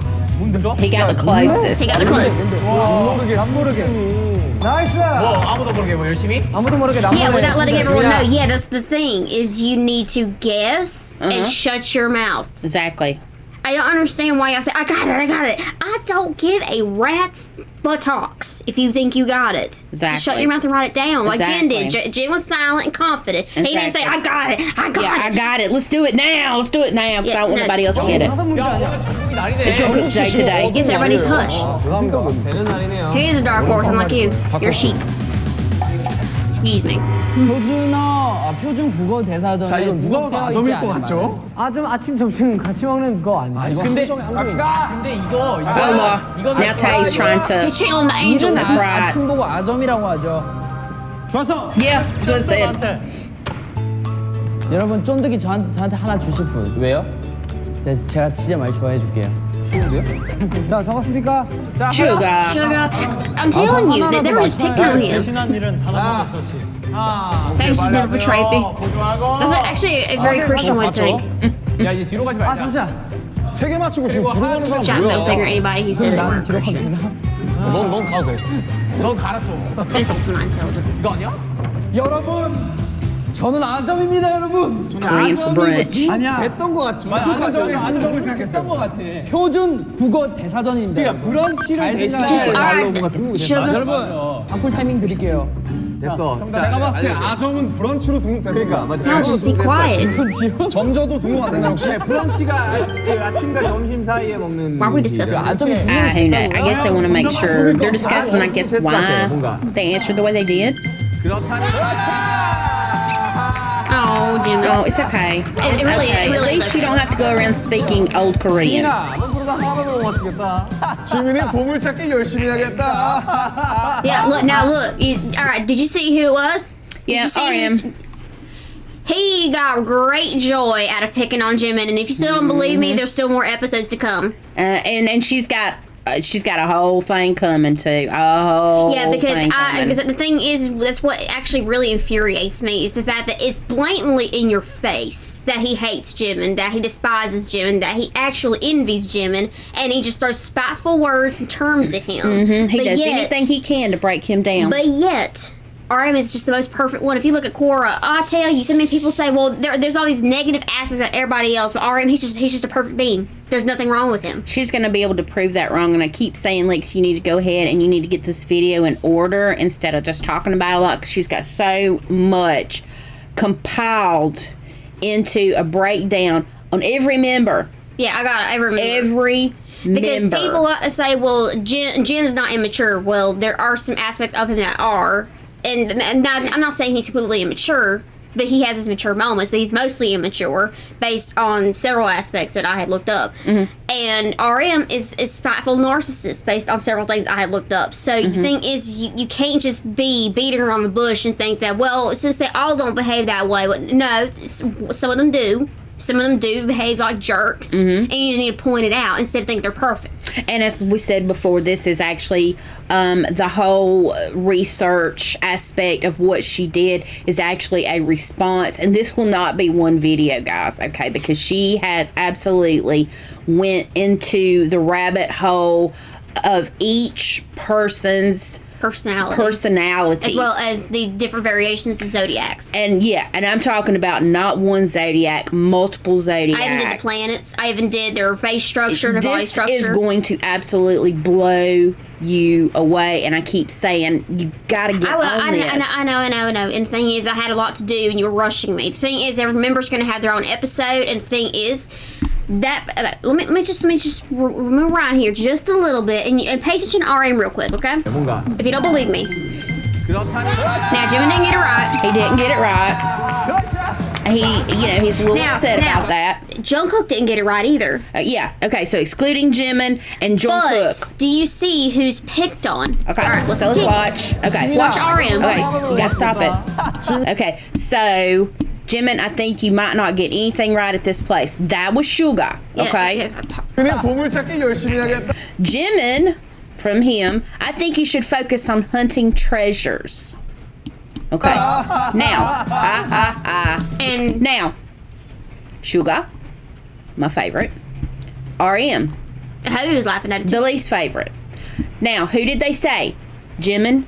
He got the closest. He got the closest. 남 모르게. 나이스. 아무도 모르게 열심히. 아무도 모르게 남 Yeah, 모르게. without letting everyone know. Yeah, that's the thing. Is you need to guess and shut your mouth. Exactly. I don't understand why y'all say, I got it. I don't give a rat's buttocks if you think you got it. Exactly. Just shut your mouth and write it down like Jen did. Exactly. Jen was silent and confident. He didn't say, Exactly. I got it. Yeah, I got it. Let's do it now. Because I don't want nobody else to get it. It's Jungkook's day today. Yes, everybody's hush. 되는 날이네요. He is a dark horse, unlike you. You're sheep. Excuse me. 표준 국어 대사전에 자, 이건 누가 봐도 아점일 것 같죠? 아침 점심 같이 먹는 거 아니에요? 근데 갑시다. 근데 이거 Now Tay's trying to. He's channeling the angels. That's right. 아침 보고 아점이라고 하죠. 좋았어. Yeah, that's what it said. 여러분 쫀득이 저한테 하나 주실 분. 왜요? 제가 진짜 많이 좋아해 줄게요. 자, 적었습니까? Sugar. Sugar, I'm telling you, they were just picking on him. 대신한 일은 단 한 번도 없었지. Thanks, just never betrayed me. That's actually a very Christian way to think. 야 이제 뒤로 가지 말자. 잠시만. 3개 맞추고 지금 들어가는 사람 Shot middle 뭐야? finger at anybody who said they weren't Christian. 넌 가도 돼. 넌 갈아줘. Insult to my intelligence. 너 아니야? 여러분 저는 아점입니다 여러분. Korean for brunch. 아니야. 됐던 거 같죠? 안정을 생각했어. 것 같아. 표준 국어 대사전입니다. 그러니까 브런치를 대신해 Just, 말로 alright, 뭔가 등록이 됐다. sugar. 여러분 바꿀 타이밍 드릴게요. 됐어. 제가 봤을 때 아점은 브런치로 등록됐습니다. Now just be quiet. 점저도 등록 안 됐나 혹시? 브런치가 아침과 점심 사이에 먹는. Why are we discussing this? Who knows? I guess they want to make sure they're discussing. I guess why they answered the way they did. Oh, Jimmy. Oh, it's okay. It really- okay. it really At is least you okay. don't have to go around speaking old Korean. 너 그러다 하나도 못 맞추겠다. 지민이 보물찾기 열심히 해야겠다. Yeah, look, now look. Alright, did you see who it was? Did Yeah, you see I who's- am. He got great joy out of picking on Jimin, and if you still don't believe me, there's still more episodes to come. And she's got a whole thing coming too. A whole Yeah, because thing coming. because the thing is, that's what actually really infuriates me is the fact that it's blatantly in your face that he hates Jimin, that he despises Jimin, that he actually envies Jimin, and he just throws spiteful words and terms at him. He But does yet- anything he can to break him down. But yet, RM is just the most perfect one. If you look at Korra, I tell you, so many people say, well, there's all these negative aspects of everybody else, but RM, he's just a perfect being. There's nothing wrong with him. She's going to be able to prove that wrong. And I keep saying, Lex, you need to go ahead and you need to get this video in order instead of just talking about it a lot. 'Cause she's got so much compiled into a breakdown on every member. Yeah, I got it. I remember. Every Because member. people like to say, well, Jin's not immature. Well, there are some aspects of him that are. And not, I'm not saying he's completely immature, but he has his mature moments, but he's mostly immature based on several aspects that I had looked up. And RM is spiteful narcissist based on several things I had looked up. So the thing is, you can't just be beating around the bush and think that, well, since they all don't behave that way, but no, some of them do. Some of them do behave like jerks, and you just need to point it out instead of think they're perfect. And as we said before, this is actually the whole research aspect of what she did is actually a response. And this will not be one video, guys, okay? Because she has absolutely went into the rabbit hole of each person's personality, as well as the different variations of zodiacs. And yeah, and I'm talking about not one zodiac, multiple zodiacs. I even did the planets. I even did their face structure, their body structure. This is going to absolutely blow you away, and I keep saying you gotta get on this. I know. And the thing is, I had a lot to do, and you were rushing me. The thing is, every member's going to have their own episode, and the thing is that let me just remember right here just a little bit, and pay attention to RM real quick, okay? If you don't believe me. Now, Jimmy didn't get it right. He didn't get it right. he's a little upset about that. Jungkook didn't get it right either. Yeah. Okay. So excluding Jimin and Jungkook. But do you see who's picked on? Okay. All right, So let's watch. Okay. Watch RM. Okay. You gotta stop it. Okay. So Jimin, I think you might not get anything right at this place. That was Suga. Okay. 그냥 보물찾기 열심히 하겠다. Jimin, from him, I think you should focus on hunting treasures. Okay. Now, And now, Suga, my favorite. RM, who was laughing at it? the least favorite. Now, who did they say? Jimin.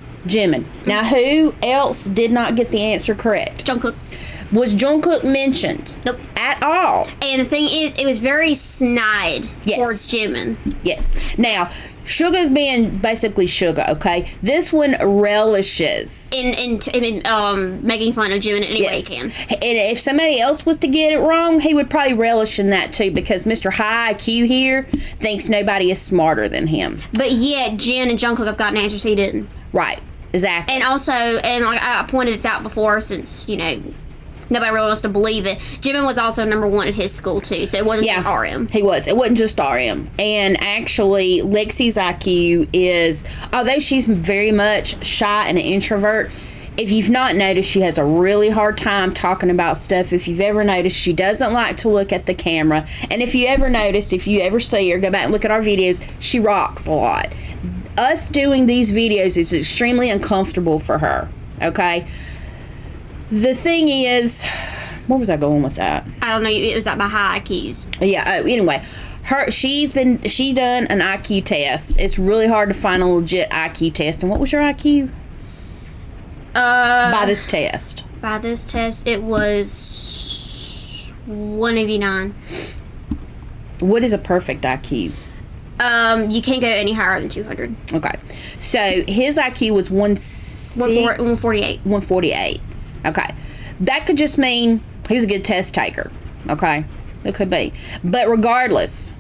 Now, who else did not get the answer correct? Jungkook. Was Jungkook mentioned? Nope. At all? And the thing is, it was very snide Yes. towards Jimin. Yes. Now, Suga's being basically Suga, okay? This one relishes. In making fun of Jimin in any way he can. And if somebody else was to get it wrong, he would probably relish in that too, because Mr. High IQ here thinks nobody is smarter than him. But yet, Jin and Jungkook have gotten answers he didn't. Right. Exactly. And also, and like I pointed this out before, since nobody really wants to believe it, Jimin was also number 1 at his school too, so it wasn't just RM. He was. It wasn't just RM. And actually, Lexi's IQ is, although she's very much shy and an introvert, if you've not noticed, she has a really hard time talking about stuff. If you've ever noticed, she doesn't like to look at the camera. And if you ever see her, go back and look at our videos, she rocks a lot. Us doing these videos is extremely uncomfortable for her, okay? The thing is, where was I going with that? I don't know, it was like by high IQs. Yeah, anyway, she's done an IQ test. It's really hard to find a legit IQ test. And what was your IQ? By this test. By this test, it was 189. What is a perfect IQ? You can't go any higher than 200. Okay. So his IQ was 148. 148. Okay. That could just mean he's a good test taker. Okay. It could be. But regardless,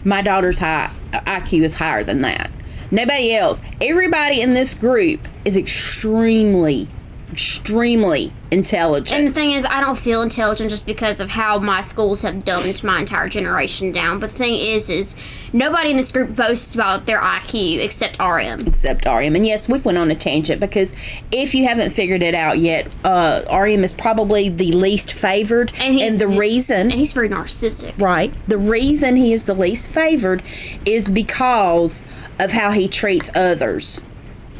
my daughter's IQ is higher than that. Nobody else. Everybody in this group is extremely intelligent. And the thing is, I don't feel intelligent just because of how my schools have dumbed my entire generation down. But the thing is nobody in this group boasts about their IQ except RM. And yes, we went on a tangent because if you haven't figured it out yet, RM is probably the least favored. And he's very narcissistic. Right. The reason he is the least favored is because of how he treats others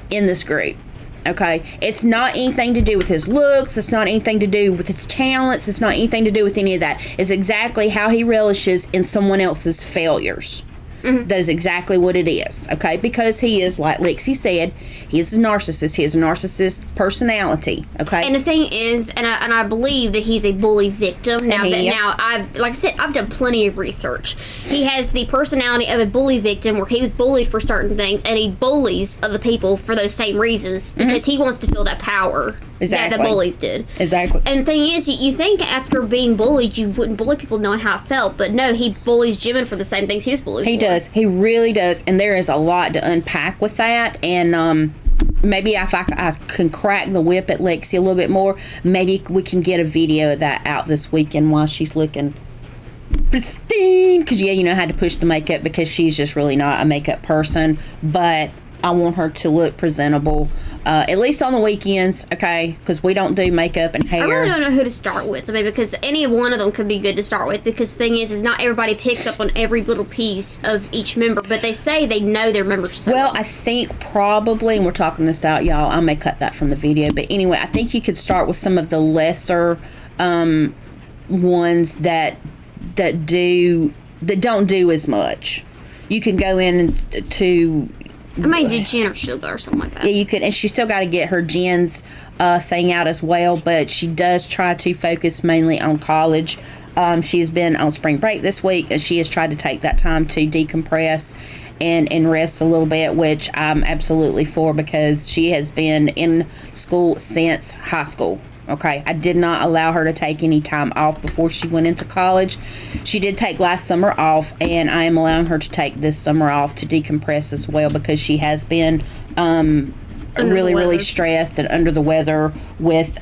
in this group. Okay, it's not anything to do with his looks. It's not anything to do with his talents. It's not anything to do with any of that. It's exactly how he relishes in someone else's failures. Mm-hmm. That is exactly what it is. Okay, because he is, like Lexi said, he is a narcissist. He has a narcissist personality. Okay, and the thing is, and I believe that he's a bully victim. Now I've done plenty of research. He has the personality of a bully victim, where he was bullied for certain things, and he bullies other people for those same reasons because he wants to feel that power that the bullies did. Exactly. And the thing is, you think after being bullied, you wouldn't bully people knowing how it felt, but no, he bullies Jimin for the same things he was bullied for. He does. He really does. And there is a lot to unpack with that. And maybe if I can crack the whip at Lexi a little bit more, maybe we can get a video of that out this weekend while she's looking pristine. Because, I had to push the makeup because she's just really not a makeup person. But I want her to look presentable, at least on the weekends, okay? Because we don't do makeup and hair. I really don't know who to start with. I mean, because any one of them could be good to start with. Because the thing is not everybody picks up on every little piece of each member. But they say they know their members so well. I think probably, and we're talking this out, y'all, I may cut that from the video. But anyway, I think you could start with some of the lesser ones that don't do as much. You can go in to... I might do Jen or Sugar or something like that. Yeah, you could, and she's still got to get her Jen's thing out as well, but she does try to focus mainly on college. She has been on spring break this week, and she has tried to take that time to decompress and rest a little bit, which I'm absolutely for, because she has been in school since high school. Okay, I did not allow her to take any time off before she went into college. She did take last summer off, and I am allowing her to take this summer off to decompress as well, because she has been really, really weather. stressed and under the weather with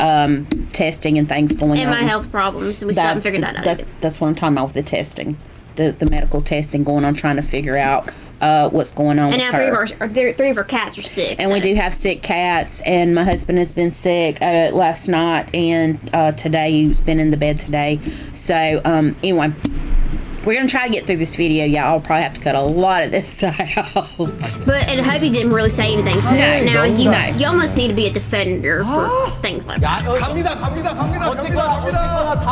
testing and things going And on. my health problems. We still haven't figured that out. That's what I'm talking about with the testing, the medical testing going on, trying to figure out what's going on And with now her. three of our cats are sick. And we do have sick cats, and my husband has been sick last night and today. He's been in the bed today. So anyway, we're gonna try to get through this video. Y'all, I'll probably have to cut a lot of this out. But and Hubby didn't really say anything. Now no. you almost need to be a defender for things like that.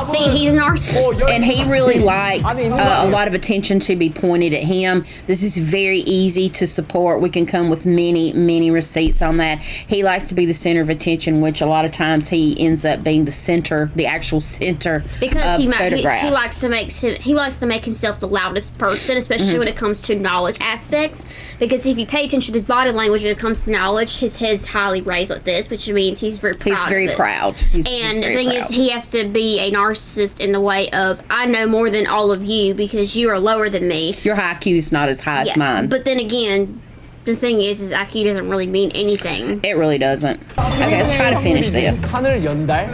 See, he's a narcissist. And he really likes a lot of attention to be pointed at him. This is very easy to support. We can come with many receipts on that. He likes to be the center of attention, which a lot of times he ends up being the actual center Because of he photographs. he likes to make himself the loudest person, especially when it comes to knowledge aspects. Because if you pay attention to his body language when it comes to knowledge, his head's highly raised like this, which means he's very proud. He's very of it. proud. And the thing is, he has to be a narcissist in the way of, I know more than all of you because you are lower than me. Your IQ is not as high as mine. But then again, the thing is IQ doesn't really mean anything. It really doesn't. Okay, let's try to finish this. 하늘 연달.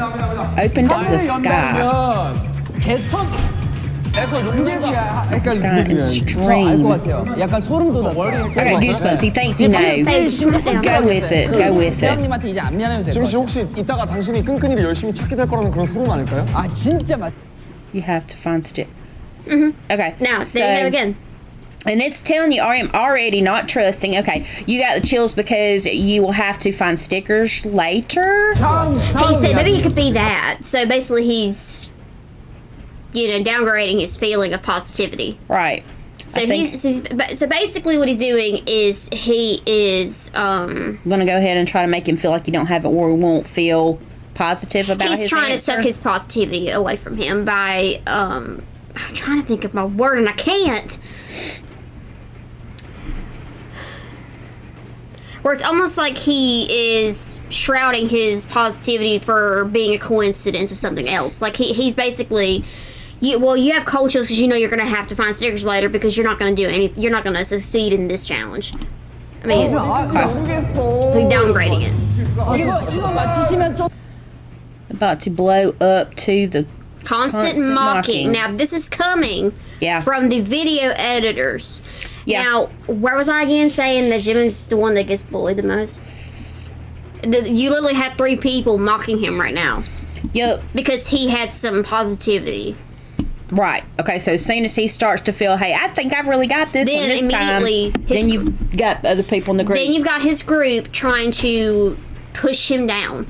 Opened up the sky. 개천에서 용대기야. 약간 Sky and 저 알 stream. 것 같아요. 약간 소름 돋았어요. Okay, goosebumps. He thinks he knows. Go with it. Go with it. 형님한테 이제 안 미안해도 될 지금 것 씨 같아요. 혹시 이따가 당신이 끈끈이를 열심히 찾게 될 거라는 그런 소문 아닐까요? 아 진짜 맞. You have to find stick. Okay. Now, so, there you go again. And it's telling you, I am already not trusting. Okay, you got the chills because you will have to find stickers later. He said maybe he could be that. So basically, he's downgrading his feeling of positivity. Right. So I think- so basically what he's doing is he is I'm gonna go ahead and try to make him feel like you don't have it, or he won't feel positive about his he's trying answer. to suck his positivity away from him by I'm trying to think of my word and I can't. Where it's almost like he is shrouding his positivity for being a coincidence of something else. Like he's basically, you have cold chills because you know you're going to have to find stickers later because you're not going to do anything. You're not going to succeed in this challenge. I mean, he's downgrading it. 이거 맞히시면 좀. About to blow up to the Constant Constant mocking. mocking. Now this is coming from the video editors. Yeah. Now, where was I again saying that Jimin's the one that gets bullied the most? You literally had 3 people mocking him right now Yep. because he had some positivity. Right. Okay. So as soon as he starts to feel, hey, I think I've really got this Then one this time, immediately his then you've got other people in the group Then you've got his group trying to push him down.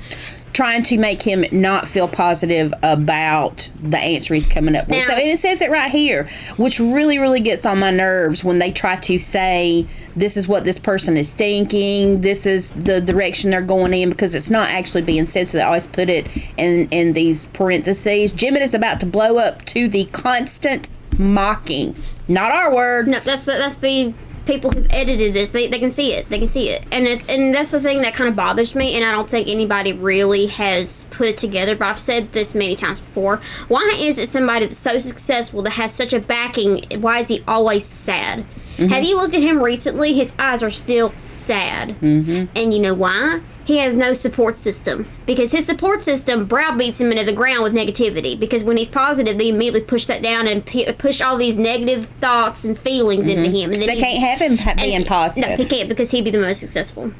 trying to make him not feel positive about the answer he's coming up with. Now- So, and it says it right here, which really gets on my nerves when they try to say, this is what this person is thinking, this is the direction they're going in, because it's not actually being said. So they always put it in these parentheses. Jimin is about to blow up to the constant mocking. Not our words. No, that's the people who've edited this. They can see it. They can see it. And that's the thing that kind of bothers me, and I don't think anybody really has put it together, but I've said this many times before. Why is it somebody that's so successful that has such a backing, why is he always sad? Have you looked at him recently? His eyes are still sad. And you know why? He has no support system. Because his support system browbeats him into the ground with negativity. Because when he's positive, they immediately push that down and push all these negative thoughts and feelings into him. And then They can't have him being positive. No, he can't, because he'd be the most successful.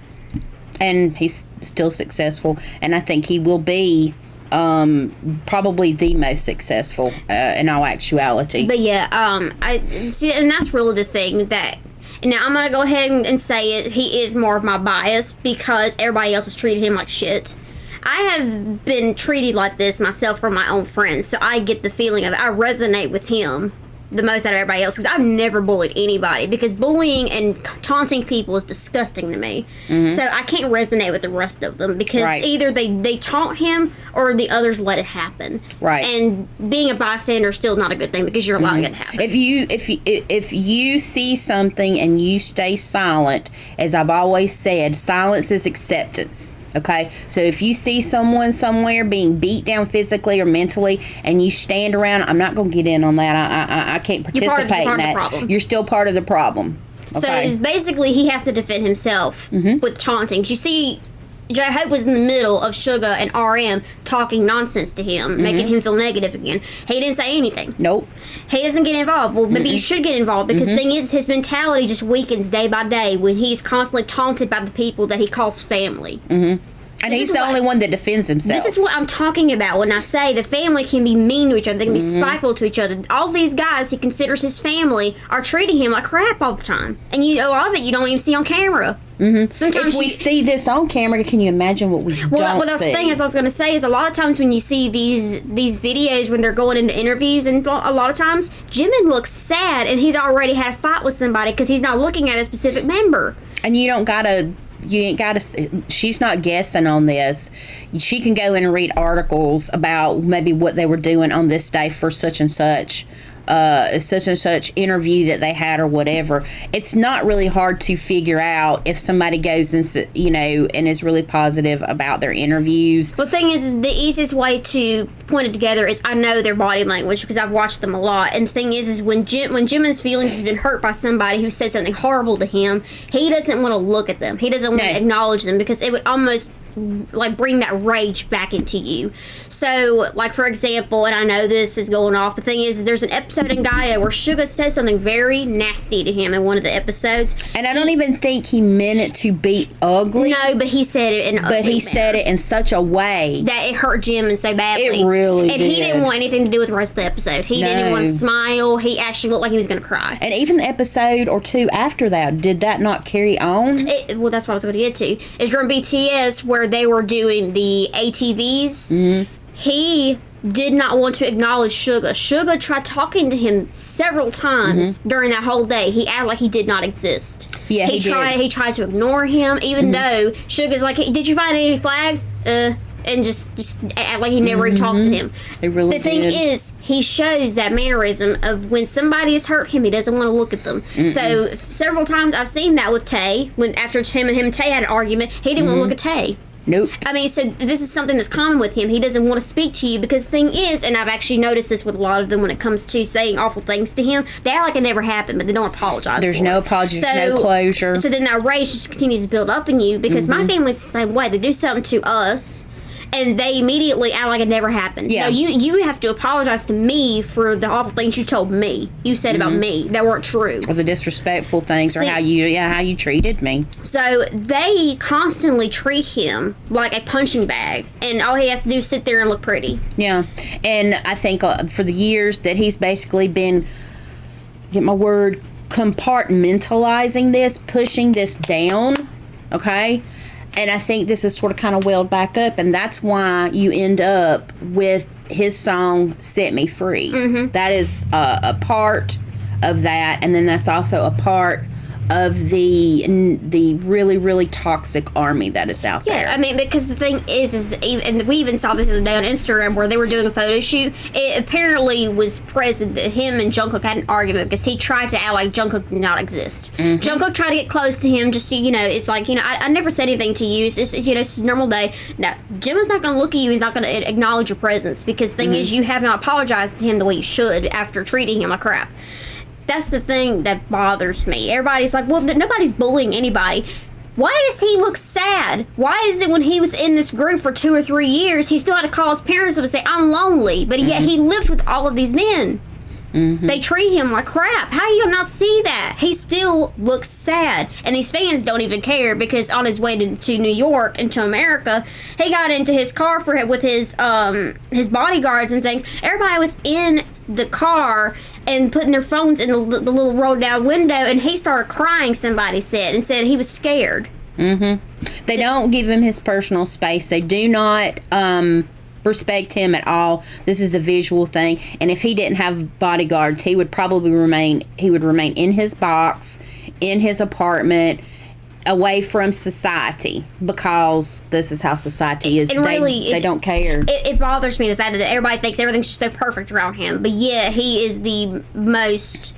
And he's still successful, and I think he will be probably the most successful in all actuality. But yeah, I see, and that's really the thing that. Now I'm gonna go ahead and say it. He is more of my bias because everybody else has treated him like shit. I have been treated like this myself from my own friends, so I get the feeling of it. I resonate with him the most out of everybody else because I've never bullied anybody, because bullying and taunting people is disgusting to me. So I can't resonate with the rest of them because Right. either they taunt him or the others let it happen. Right. And being a bystander is still not a good thing because you're allowing it to happen. If you see something and you stay silent, as I've always said, silence is acceptance. Okay, so if you see someone somewhere being beat down physically or mentally, and you stand around, I'm not going to get in on that. I can't You're participate part of in the that. problem. You're still part of the problem. Okay. So basically, he has to defend himself with tauntings. You see, J-Hope was in the middle of Suga and RM talking nonsense to him, making him feel negative again. He didn't say anything. Nope. He doesn't get involved. Well, maybe you should get involved because the thing is, his mentality just weakens day by day when he's constantly taunted by the people that he calls family. And he's the only one that defends himself. This is what I'm talking about when I say the family can be mean to each other. They can be spiteful to each other. All these guys he considers his family are treating him like crap all the time. And a lot of it you don't even see on camera. Sometimes if we see this on camera, can you imagine what we don't see? Well, that's the thing is I was going to say is a lot of times when you see these videos when they're going into interviews, and a lot of times Jimin looks sad and he's already had a fight with somebody because he's not looking at a specific member. And you ain't gotta, she's not guessing on this. She can go in and read articles about maybe what they were doing on this day for such and such interview that they had or whatever. It's not really hard to figure out if somebody goes and and is really positive about their interviews. Well, the thing is, the easiest way to point it together is I know their body language because I've watched them a lot. And the thing is when Jimin's feelings has been hurt by somebody who said something horrible to him, he doesn't want to look at them. He doesn't want to acknowledge them because it would almost like bring that rage back into you. So, like for example, and I know this is going off, the thing is there's an episode in Gaia where Suga says something very nasty to him in one of the episodes. And I don't even think he meant it to be ugly. No, but he said it in an ugly said it in such a way that it hurt Jimin so badly. It really and did. He didn't want anything to do with the rest of the episode. He didn't want to smile. He actually looked like he was going to cry. And even the episode or two after that, did that not carry on? Well, that's what I was going to get to. It's during BTS where they were doing the ATVs. He did not want to acknowledge Suga. Suga tried talking to him several times during that whole day. He acted like he did not exist. Yeah, he tried. did. He tried to ignore him, even though Suga's like, hey, "Did you find any flags?" And just act like he never even talked to him. The thing is, he shows that mannerism of when somebody has hurt him, he doesn't want to look at them. So several times I've seen that with Tay. When after him and Tay had an argument, he didn't want to look at Tay. Nope. I mean, so this is something that's common with him. He doesn't want to speak to you because the thing is, and I've actually noticed this with a lot of them when it comes to saying awful things to him, they act like it never happened, but they don't apologize. There's no apology, no closure. So then that rage just continues to build up in you because my family's the same way. They do something to us, and they immediately act like it never happened. Yeah. No, you have to apologize to me for the awful things you told me. You said about me that weren't true. Or the disrespectful things, or how you treated me. So they constantly treat him like a punching bag, and all he has to do is sit there and look pretty. Yeah, and I think for the years that he's basically been, get my word, compartmentalizing this, pushing this down, okay? And I think this is sort of kind of welled back up, and that's why you end up with his song "Set Me Free." That is a part of that, and then that's also a part of the really, really toxic army that is out there. Yeah, I mean, because the thing is and we even saw this the other day on Instagram where they were doing a photo shoot. It apparently was present that him and Jungkook had an argument because he tried to act like Jungkook did not exist. Jungkook tried to get close to him, just it's like, I never said anything to you. It's just, it's just a normal day. No, Jimin's not going to look at you. He's not going to acknowledge your presence because the thing is, you have not apologized to him the way you should after treating him like crap. That's the thing that bothers me. Everybody's like, well, nobody's bullying anybody. Why does he look sad? Why is it when he was in this group for 2 or 3 years, he still had to call his parents up and say, I'm lonely, but yet he lived with all of these men. They treat him like crap. How do you not see that? He still looks sad. And these fans don't even care because on his way to New York and to America, he got into his car with his bodyguards and things. Everybody was in the car and putting their phones in the little rolled down window, and he started crying, somebody said, and said he was scared. They don't give him his personal space. They do not respect him at all. This is a visual thing, and if he didn't have bodyguards, he would probably remain in his box, in his apartment, away from society, because this is how society is. They don't care. It bothers me the fact that everybody thinks everything's just so perfect around him, but yeah, he is the most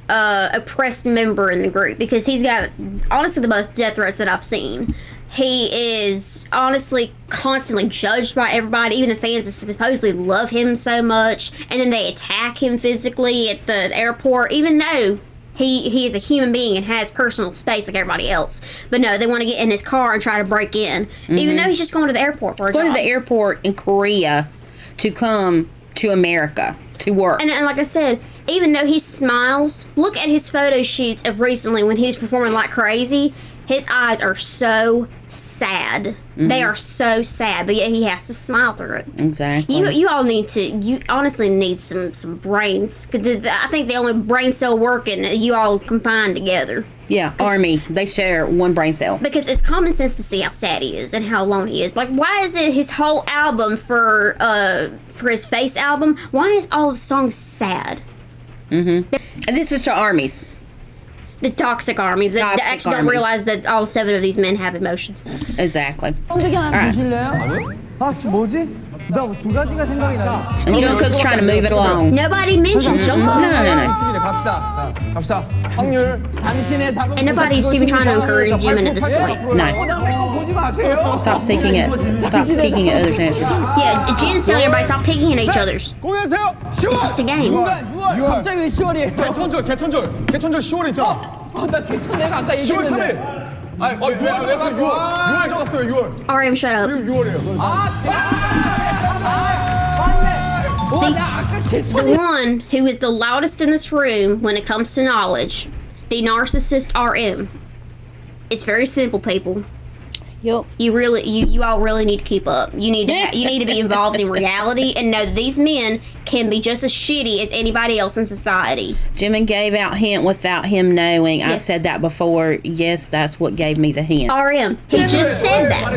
oppressed member in the group because he's got honestly the most death threats that I've seen. He is honestly constantly judged by everybody, even the fans that supposedly love him so much, and then they attack him physically at the airport, even though he is a human being and has personal space like everybody else. But no, they want to get in his car and try to break in, even though he's just going to the airport for a Going job. to the airport in Korea to come to America to work. And like I said, even though he smiles, look at his photo shoots of recently when he was performing like crazy. His eyes are so sad. They are so sad, but yet he has to smile through it. Exactly. You all need to. You honestly need some brains. 'Cause I think the only brain cell working you all combined together. Yeah, Army. They share one brain cell. Because it's common sense to see how sad he is and how alone he is. Like, why is it his whole album for his Face album? Why is all the songs sad? And this is to armies. The toxic armies that Toxic actually don't armies. realize that all 7 of these men have emotions. Exactly. 쫀득이 하나 주실래요? 아씨 뭐지? 두 가지가 생각이 나. And Jungkook's trying to move it along. Nobody mentioned Jungkook. No. 있습니다. 갑시다. 자, 갑시다. 확률. 당신의 답은 And nobody's even trying to encourage Jimin at this point. No. 보지 마세요. Stop seeking it. Stop peeking at others' answers. Yeah, Jin's telling everybody stop picking at each other's. 공연하세요. It's just a game. 6월 갑자기 왜 10월이에요? 개천절 10월에 있잖아. 나 개천 내가 아까 10월 얘기했는데 3일. 아니, 왜 6월 적었어요, 6월. RM, shut up. 6월이에요. See, 나 아까 개천 the one who is the loudest in this room when it comes to knowledge, the narcissist RM. It's very simple, people. Yep. You all really need to keep up. You need to be involved in reality and know that these men can be just as shitty as anybody else in society. Jimin gave out hint without him knowing. I Yes. said that before. Yes, that's what gave me the hint. RM, he just said that.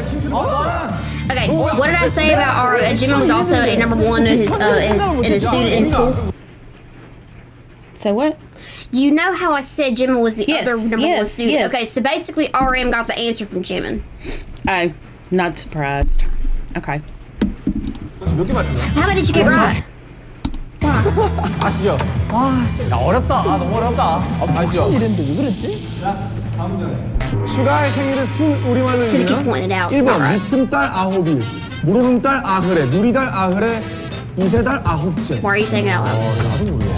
Okay, what did I say about RM? Jimin was also a number 1 in his student in school. So what? You know how I said Jimin was the Yes, other number 1 yes, student? yes. Okay, so basically RM got the answer from Jimin. Oh, not surprised. Okay. 몇 개 맞췄냐? How many did you get right? 아시죠? 야, 어렵다. 너무 어렵다. 아시죠? 이랬는데 왜 그랬지? 슈가의 생일은 순 우리말로 Didn't keep 읽으면 pointing it out. It's not 1번 right. 미틈달 9일, 무르름달 아흐레, 누리달 아흐레, 이세달 9째. Why are you saying it out loud?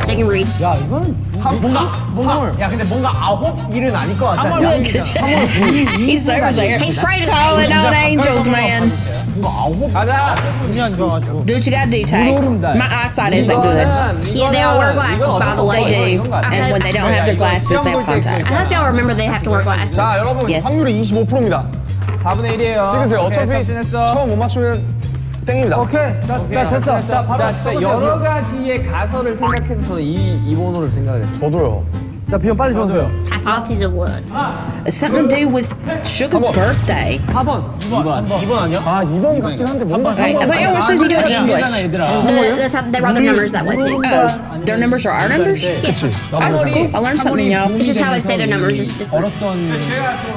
They can read. 야, 이거는 뭔가 야, 근데 뭔가 9일은 아닐 것 같아. Look, he's over there. He's praying to Calling out angels, man. 뭔가 9. 가자. 눈이 안 좋아가지고. Do what you gotta do, Tay. My eyesight isn't good. Yeah, they all wear glasses, by the way. They do. And when they don't have their glasses, they have I contacts. hope y'all remember they have to wear glasses. 자, 여러분 Yes. 확률이 25%입니다. 4분의 1이에요. 찍으세요. 어차피 처음 못 맞추면 땡입니다. 자, 됐어. 자, 바로 여러 가지의 가설을 생각해서 저는 이 번호를 생각을 했어요. 저도요. 자, 비용 빨리 줘주세요. Hypotheses of what? It's something to do with Sugar's birthday. 4번. 2번 아니야? 아, 2번이 같긴 한데 뭔가 Right. I thought y'all were supposed to be doing English. That's how they write their numbers that way too. Oh, their numbers are our numbers? 그치. Oh, cool. I learned something, y'all. It's just how they say their numbers is different. 어렸던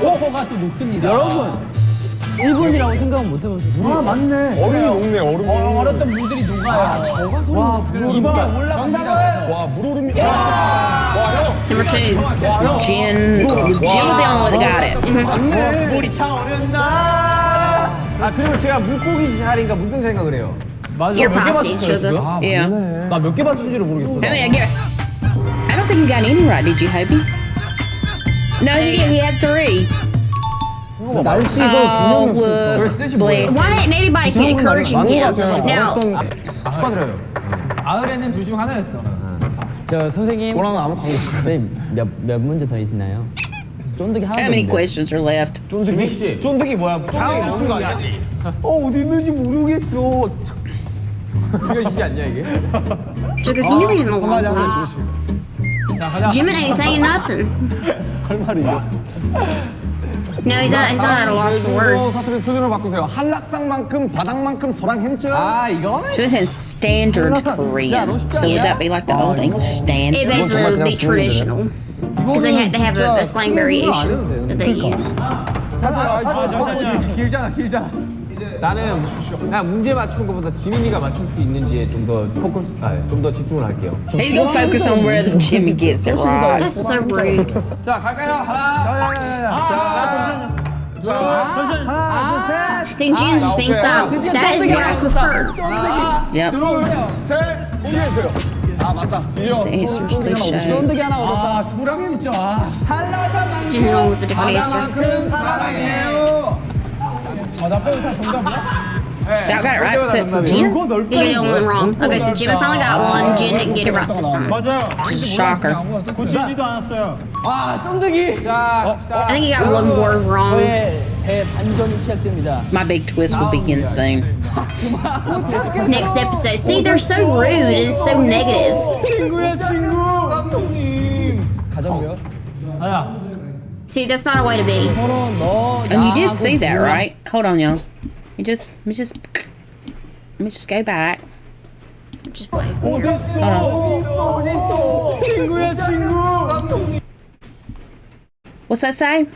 호가 또 높습니다. 여러분 1번이라고 생각은 못 해보셨어요? 아, 맞네. 얼음이 녹네, 얼음이. 어렸던 물들이 녹아요. 와, 2번 올라갑니다. 와, 물얼음이. 와, 형. Number 2. Jin was the only one that got it. 물이 참 어렵다. 아, 그리고 제가 물고기 자리인가 물병 자리인가 그래요. 맞아. Your 몇 개 posse, 맞췄어요, sugar. 지금? Yeah. 나 몇 개 맞춘지를 모르겠어. I mean, I don't think you got any right, did you, Hobie? No, he did. He had 3. 날씨 Oh, look. Bless. Why didn't anybody keep encouraging him? Now, 축하드려요. 아을에는 둘 중 하나였어. 저 선생님. 뭐라는 아무 광고 없어. 선생님 몇 문제 더 있나요? 쫀득이 하나 How many questions are left? 쫀득이? 쫀득이 뭐야? 쫀득이 먹는 거 아니야? 어디 있는지 모르겠어. 그러시지 않냐 이게? Sugar, can you leave him alone, please? Jimin ain't saying nothing. 할 말이 이겼어. No, he's not at a loss for words. 사투리 표준으로 바꾸세요. 한락상만큼 바닥만큼 서랑 햄쪄. 아, 이거는? So this is standard Korean. So would that be like the old English It standard? basically would be traditional. Because they have a slang variation that they use. 길잖아. 나는 그냥 문제 맞추는 것보다 지민이가 맞출 수 있는지에 좀 더 포커스, 좀 더 집중을 할게요. He's gonna focus on where Jimmy gets it right. That's so rude. 자, 갈까요? 하나. See, Jin's just being silent. That is what I prefer. Yep. 둘, 셋, 시작했어요. 아 맞다. 뒤져. The answers please show. 쫀득이 하나 얻었다. 아 소량이 진짜. Just wrong with the different answer. 바다만큼 사랑해요. 나 빼고 다 정답이야? That got it right, except for Jen. You're the only one wrong. Okay, so Jimmy finally got one. Jen didn't get it right this time. 맞아요. Just a shocker. 고치지도 않았어요. 와, 쫀득이. 자, I think he got one word wrong. 저의 대반전이 시작됩니다. My big twist will begin soon. Next episode. See, they're so rude and so negative. 친구야 친구. 감독님. 가정교육. 하나. See, that's not a way to be. 서로 너, And you did 나하고 see that, 몰라. right? Hold on, y'all. Let me just go back. Just wait. 친구야 친구. 감독님. What's that say?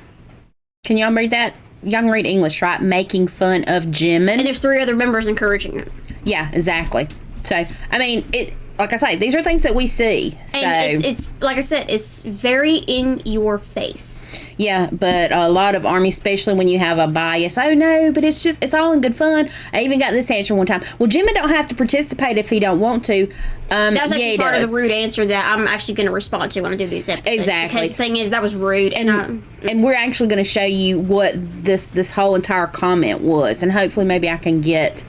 Can y'all read that? Y'all can read English, right? Making fun of And Jimin. there's 3 other members encouraging it. Yeah, exactly. So, I mean, it. Like I say, these are things that we see. So, And it's like I said, it's very in your face. yeah, but a lot of Army, especially when you have a bias, oh no, but it's all in good fun. I even got this answer one time. Well, Jimin don't have to participate if he don't want to. That's yeah, actually he part of does. the rude answer that I'm actually going to respond to when I do these episodes. Exactly. Because the thing is, that was rude. And And we're actually going to show you what this whole entire comment was, and hopefully maybe I can get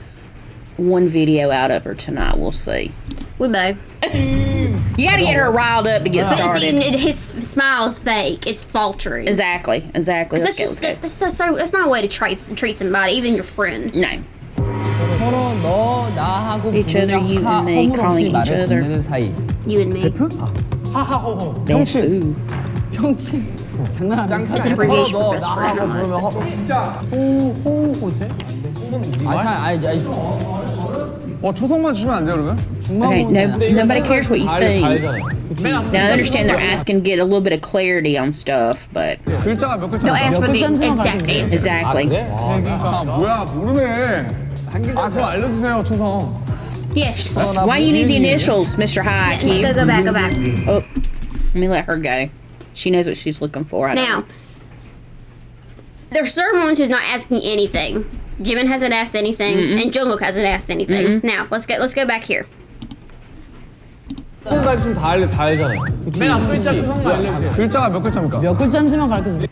one video out of her tonight. We'll see. we may. You got to get her riled up to get See, started. his smile is fake. It's faltering. Exactly. Let's That's go, just let's go. that's not a way to treat somebody, even your friend. No. 서로 너, 나하고 Each other, you and me, 허물없이 calling each 말을 other. 건네는 사이. You and me. 하하호호. Bamboo. 형치. 장난하는 It's an abbreviation for best friend. almost. 진짜. 호호호제? 아니. 초성만 주시면 안 돼요 그러면? Okay, nobody cares what you think. Now I understand they're asking to get a little bit of clarity on stuff, but 글자가 몇 글자? Don't ask for the exact answer. exactly. 아 뭐야 모르네. 그거 알려주세요 초성. Yes. Why do you need the initials, Mr. High IQ? Go back. Oh, let me let her go. She knows what she's looking for. I don't Now, know. there's certain ones who's not asking anything. Jimin hasn't asked anything, and Jungkook hasn't asked anything. Now, let's go back here. 초성까지 좀 다 알잖아요. 맨 앞 글자 초성만 알려주세요. 글자가 몇 글자입니까? 몇 글자인지만 가르쳐줘.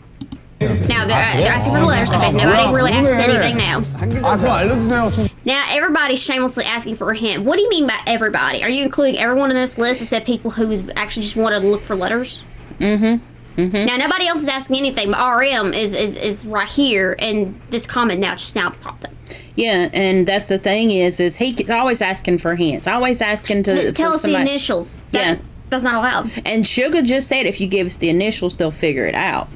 Now they're asking for the letters. Okay, nobody really asks anything now. 그거 알려주세요 초성. Now everybody's shamelessly asking for a hint. What do you mean by everybody? Are you including everyone in this list except people who actually just wanted to look for letters? Now nobody else is asking anything, but RM is right here, and this comment just now popped up. Yeah, and that's the thing is he's always asking for hints. Always asking to Tell for us the somebody- initials. Yeah. That's not allowed. And Sugar just said if you give us the initials, they'll figure it out.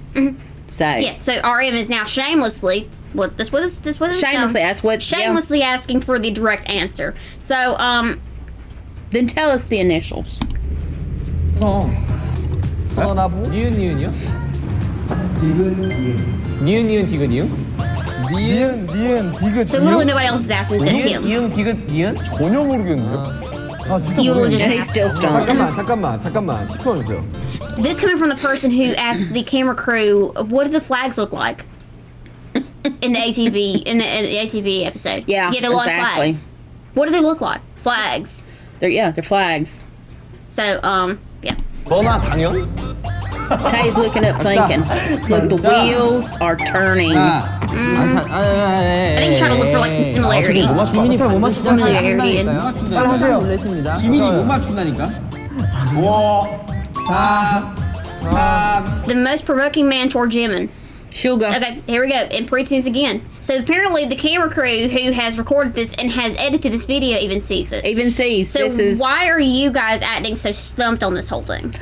So Yeah, so RM is now shamelessly shamelessly, that's what. shamelessly asking for the direct answer. So Then tell us the initials. 나부. 니은이요? 디귿, 니은 디귿이요? 니은 디귿. so literally nobody else is asking except him. 이응 디귿 니은? 전혀 모르겠는데. 아 진짜 You will just And he's still stoned. 잠깐만. 짚어주세요. This coming from the person who asked the camera crew, what do the flags look like? In the ATV episode. Yeah, there are a lot of exactly. flags. What do they look like? Flags. They're flags. So yeah. 너나 당연? Tay's looking up thinking. Look, the wheels are turning. I think he's trying to look for like some similarity. 지민이 반전 Familiarity and 빨리 하세요. 놀라십니다. 기민이 못 맞춘다니까. 5, 4, 3. the most provoking man toward Jimin. She'll go. Okay, here we go. And Preetsy's again. So apparently the camera crew who has recorded this and has edited this video even sees it. Even sees. So This is why are you guys acting so stumped on this whole thing?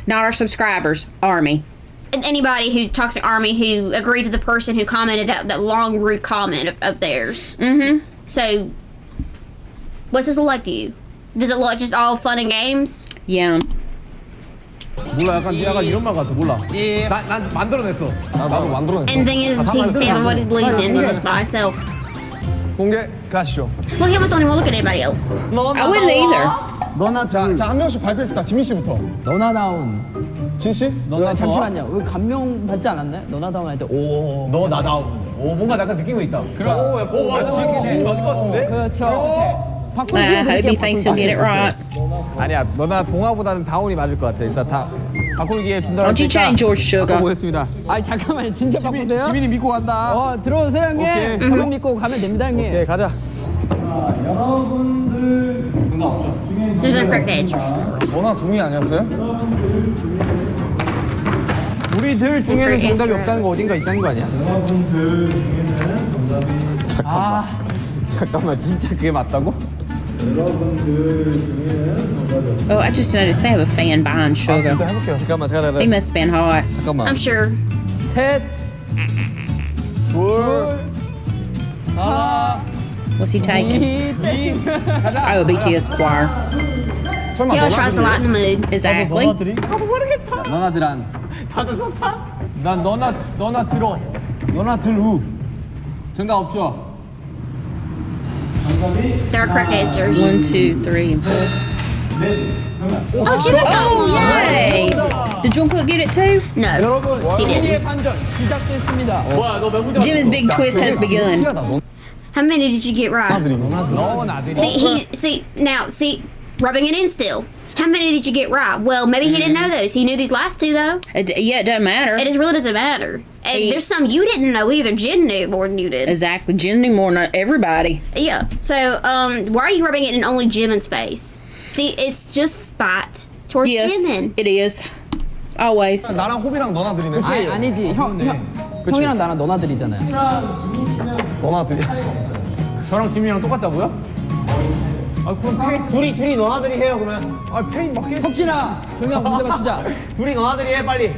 not our subscribers. Army. And anybody who's Toxic Army who agrees with the person who commented that long rude comment of theirs. So what's this look like to you? Does it look like just all fun and games? Yeah. 몰라 약간 이런 말 같아 몰라. 난 만들어냈어. 나도 만들어냈어. And the thing is, he stands on what he believes in just by himself. 공개 가시죠. Look, he almost don't even look at anybody else. I wouldn't either. 너나 자 한 명씩 발표합시다. 지민 씨부터. 너나다운. 진 씨? 왜 잠시만요. 왜 감명 받지 않았네? 너나다운 할 때 오. 너 나다운. 오 뭔가 약간 느낌이 있다. 그래. 오 맞아. 맞을 것 같은데? 그렇죠. I hope he thinks he'll get it right. 아니야, 너나 동아보다는 다운이 맞을 것 같아. 일단 다 바꾸기에 준다. Don't you change yours, sugar. 바꿔보겠습니다. 아 잠깐만 진짜 바꾸세요? 지민이 믿고 간다. 들어오세요 형님. 오케이. 저만 믿고 가면 됩니다 형님. 오케이, 가자. 자, 여러분들 중에 There's no correct answer. 너나 동이 아니었어요? 우리들 중에는 정답이 없다는 거 어딘가 있다는 거 아니야? 여러분들 중에는 정답이 잠깐만, 진짜 그게 맞다고? 여러분들 중에는 정답이 Oh, I just noticed they have a fan behind Sugar. 해볼게요. 잠깐만, 제가 He must have been hot. 잠깐만. I'm sure. 셋, 둘, 하나, What's he taking? Oh, BTS choir. 설마 He always tries to lighten the mood. Exactly. 너나들한 난 너나 들어. 너나 들우. 정답 없죠? There are correct answers. 1, 2, 3, and 4. Oh, Jimmy! Oh, yay! Did Jungkook get it too? No, he 우리의 didn't. 반전 시작됐습니다. Jimin's big twist has begun. How many did you get right? 너나들이. See, rubbing it in still. How many did you get right? Well, maybe he didn't know those. He knew these last two though. Yeah, it doesn't matter. It really doesn't matter. And there's some you didn't know either. Jin knew more than you did. Exactly. Jin knew more than everybody. Yeah. So, why are you rubbing it in only Jimin's face? See, it's just spite towards Yes, Jimin. it is. Always. 나랑 호비랑 너나들이네. 아니지 형이랑 나랑 너나들이잖아요. 너나들이. 저랑 지민이랑 똑같다고요? 아 그럼 둘이 너나들이 해요, 그러면. 페인 맞게. 혁진아, 정답 문제 맞추자. 둘이 너나들이 해, 빨리.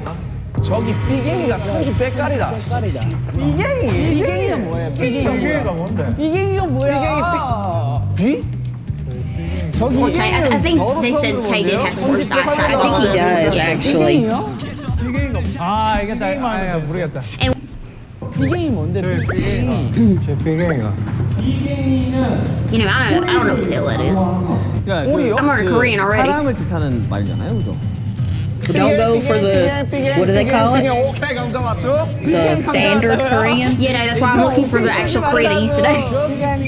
저기 삐갱이가 천지 빽깔이다. 삐갱이? 삐갱이가 뭐예요? 삐갱이가 뭔데? 삐갱이가 뭐야? 삐? Well, I think they said Tay did have the worst eyesight. I think he does, actually. 아 알겠다. 모르겠다. 삐갱이 뭔데? 삐갱이. 제 삐갱이가. You know, I don't know what the hell that is. I'm learning Korean already. 사람을 뜻하는 말이잖아요, 그죠? Don't go for the, what do they call it? 오케이, 감정 맞죠? The standard Korean? You know, that's why I'm looking for the actual Korean I used today.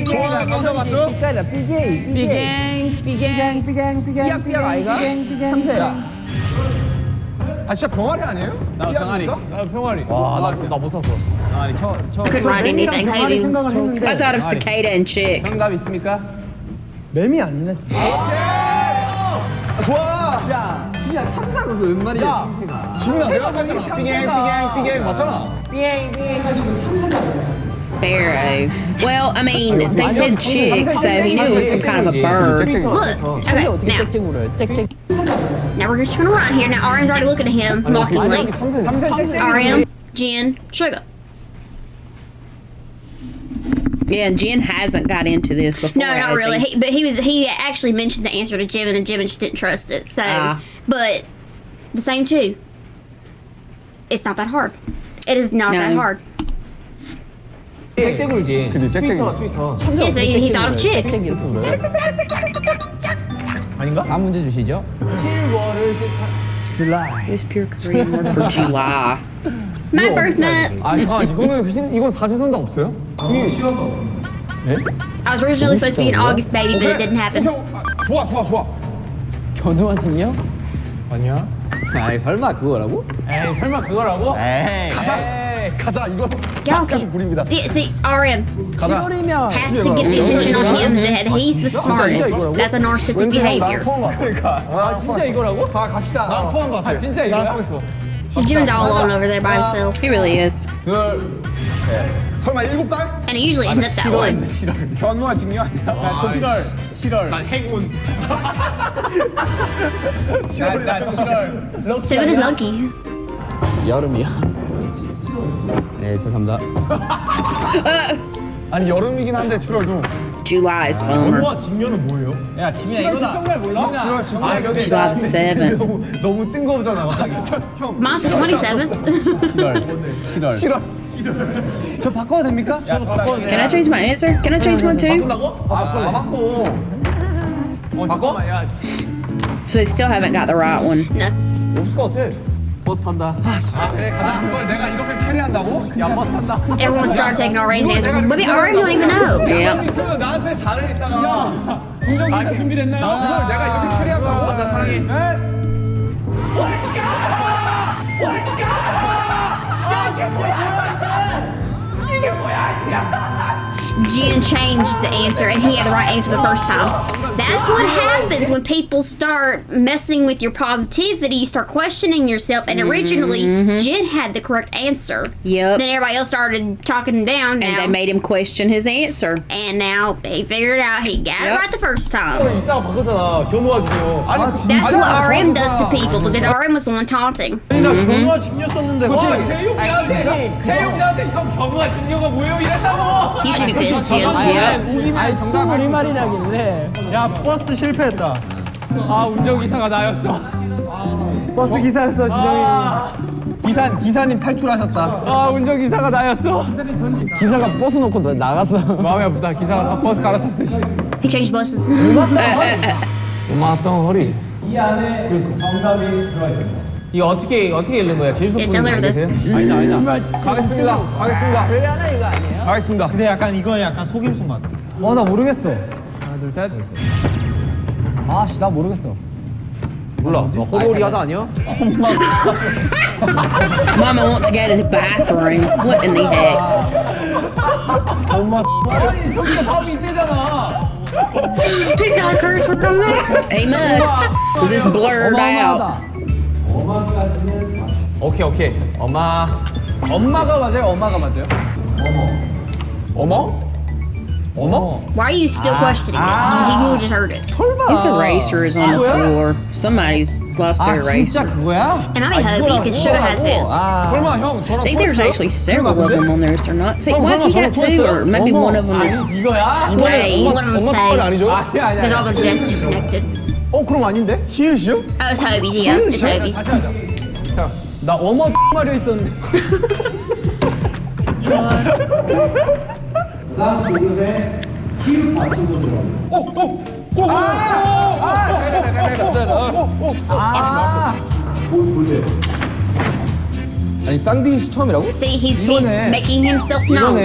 좋아, 감정 맞죠? 삐갱 아이가? 참새야. 아, 진짜 병아리 아니에요? 나 병아리. 나 병아리. 와, 나못 샀어. 병아리. I couldn't write anything. Maybe. I thought of cicada and chick. 정답 있습니까? 매미 아니네 진짜. 좋아! 야, 진짜 참사가 웬 말이야? 지민아, 내가 봤잖아. 삐갱 맞잖아. Sparrow. Well, I mean, they said chick, so he knew it was some kind of a bird. Look. 참새 Okay, 어떻게 now. 짹짹 물어요? 짹짹. Now we're just gonna run here. Now RM's already looking at him mockingly. RM, Jin, Sugar. Yeah, and Jen hasn't got into this before. No, not has really. he? But he actually mentioned the answer to Jimin, and Jimin just didn't trust it. So, but the same too. It's not that hard. It is not that hard. 짹짹울지. 그지, 짹짹이. 트위터. Yeah, so he thought of chick. 짹짹 이렇게 물어요? 아닌가? 다음 문제 주시죠. 7월을 뜻한. What's pure Korean word for July? My birth month. 아, 이건 사지선다 없어요? I was originally supposed to be an August baby, but it didn't happen. 좋아. 견우와 직녀? 아니야. 아이 설마 그거라고? 에이 설마 그거라고? 에이. 가자, 이거. Y'all can. 부립니다. Yeah, see, RM 7월이면 has to get the attention on him that he's the smartest. That's a narcissistic behavior. 아, 진짜 이거라고? 갑시다. 나랑 통한 거 같아. 진짜 이거야? 나랑 통했어. So Jimin's all alone over there by himself, He really is. 설마 7달? and it usually ends up that way. 7월. 견우와 직녀 아니야? 7월. 난 행운. 나 7월. So it is lucky. 여름이야. 네, 죄송합니다. 아니, 여름이긴 한데 7월도. July is summer. 직녀는 뭐예요? 야 지민아 이거다. 정말 몰라? 7월 July the 7th. 너무 뜬금없잖아, 갑자기. 형. Mine's the 27th. 7월. 저 바꿔도 됩니까? 야 바꿔도 돼. Can I change my answer? Can I change one too? 바꿔. 잠깐만 야. So they still haven't got the right one. No. 없을 것 같아. 버스 탄다. 그래 가자. 그걸 내가 이렇게 캐리한다고? 야 버스 탄다. Everyone started taking RM's answer. Maybe RM don't even know. Yeah. 나한테 잘해 있다가. 공정기사 준비됐나요? 그걸 내가 이렇게 캐리한다고? 나 사랑해. Jin changed the answer and he had the right answer the first time. That's what happens when people start messing with your positivity. You start questioning yourself. And originally, Jin had the correct answer. Yep. Then everybody else started talking him down. Now, And they made him question his answer. and now he figured out he got it right the first time. 이따가 바꿨잖아. 견우와 진요. That's what RM does to people because RM was the one taunting. 나 견우와 진요 썼는데. 제육나한테 형 경우가 진료가 뭐예요 이랬다고. You should be pissed, Jin. 아니 수우리말이라길래 야 버스 실패했다. 아 운전기사가 나였어. 버스 기사였어 진영이. 기사님 탈출하셨다. 아 운전기사가 나였어. 기사가 버스 놓고 나갔어. 마음이 아프다. 기사가 버스 갈아탔어. 씨. He changed buses. 고마웠던 허리. 이 안에 정답이 들어가 있습니다. 이거 어떻게 읽는 거야? 제주도 Yeah, tell me everything. 아니다. 가겠습니다. 가겠습니다. 근데 약간 이건 약간 속임수 같아. 나 모르겠어. 하나 둘 셋. 아씨 나 모르겠어. 몰라. 너 호로리아다 아니야? Mama wants to go to the bathroom. What in the heck? 아니 저기가 밥이 있대잖아. He's got a curse word on there. He must. Because it's blurred out. 어마어마하다. 어마까지는 맞추. 오케이. 엄마가 맞아요? 엄마가 맞아요? 어머? Why are you still questioning it? He just heard it. His eraser is on the floor. Somebody's lost their eraser. 그거야? And I hope because Sugar has his. 설마 형 저랑 I think there's actually several of them on there, is there not? See, why does he have two? Or maybe one of them is 이거야? days. One of them 엄마 거 stays 아니죠? 아니야 because all the desks are connected. 그럼 아닌데? 히읗이요? Oh, it's Hobie's, yeah. It's Hobie's. 자, 나 어머 말려 있었는데. 다음 그릇에 키읔 받침도 들어갑니다. 보세요. 아니 쌍둥이 처음이라고? See, he's making himself known.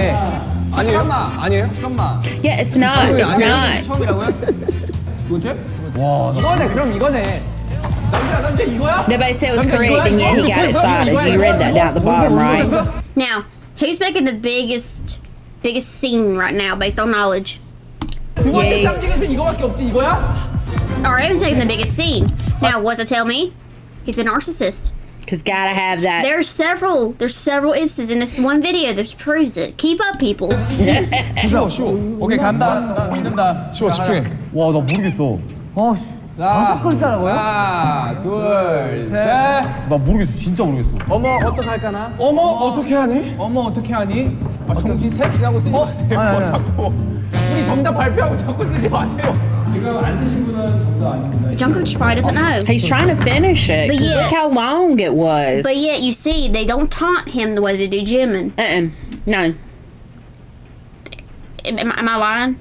아니에요? 잠깐만. Yeah, it's not. It's not. 처음이라고요? 이거지? 와, 이거네. 그럼 이거네. 남자 이거야? Nobody said it was correct, and yet he got excited. You read that down at the bottom, right? Now, who's making the biggest scene right now based on knowledge? 두 번째 Yes. 쌍둥이에서 이거밖에 없지 이거야? RM's making the biggest scene. Now, what's it tell me? He's a narcissist. Because gotta have that. There's several instances in this one video that proves it. Keep up, people. 쉬워. 오케이 간다. 나 믿는다. 쉬워 집중해. 와 나 모르겠어. 아씨 다섯 글자라고요? 하나, 둘, 셋. 나 모르겠어. 진짜 모르겠어. 어머 어떡할까나? 어머 어떻게 하니? 어머 어떻게 하니? 정신 차리라고 쓰지 마세요. 아니. 자꾸. 우리 정답 발표하고 자꾸 쓰지 마세요. 지금 안 드신 분은 정답 아닙니다. Jungkook probably doesn't know. He's trying to finish it. But 'Cause yeah. Look how long it was. But yet, you see, they don't taunt him the way they do Jimin. No. Am I lying?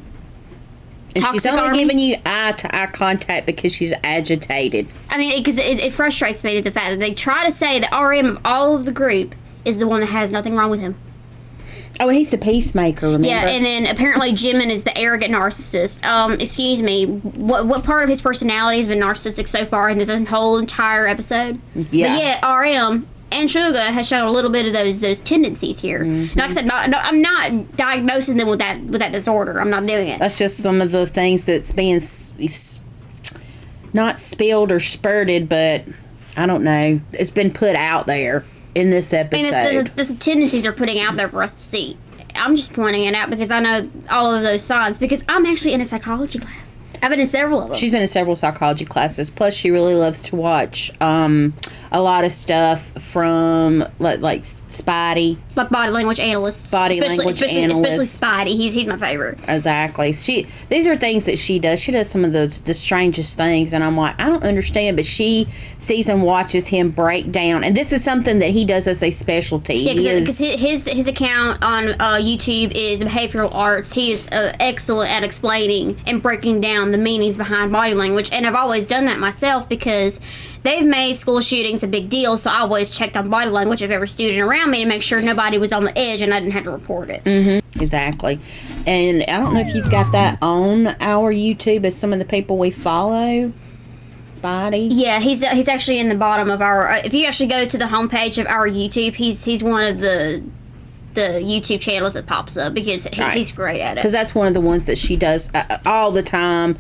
And she's Toxic only Army? giving you eye-to-eye contact because she's agitated. I mean, because it frustrates me the fact that they try to say that RM of all of the group is the one that has nothing wrong with him. Oh, and he's the peacemaker, remember? Yeah, and then apparently Jimin is the arrogant narcissist. Excuse me, what part of his personality has been narcissistic so far in this whole entire episode? Yeah. But yet RM and Suga has shown a little bit of those tendencies here. Like I said, I'm not diagnosing them with that disorder. I'm not doing it. That's just some of the things that's being not spilled or spurted, but I don't know. It's been put out there in this I mean, episode. the tendencies they're putting out there for us to see. I'm just pointing it out because I know all of those signs because I'm actually in a psychology class. I've been in several of them. She's been in several psychology classes. Plus, she really loves to watch a lot of stuff from like Spidey. Like body language analysts. Especially Spidey. He's my favorite. Exactly. These are things that she does. She does some of the strangest things, and I'm like, I don't understand, but she sees and watches him break down, and this is something that he does as a specialty. Yeah, because his account on YouTube is the behavioral arts. He is excellent at explaining and breaking down the meanings behind body language, and I've always done that myself because they've made school shootings a big deal, so I always checked on body language of every student around me to make sure nobody was on the edge and I didn't have to report it. Exactly. And I don't know if you've got that on our YouTube as some of the people we follow. Spidey. Yeah, he's actually in the bottom of our. If you actually go to the homepage of our YouTube, he's one of the YouTube channels that pops up because he's great at it. Because that's one of the ones that she does all the time.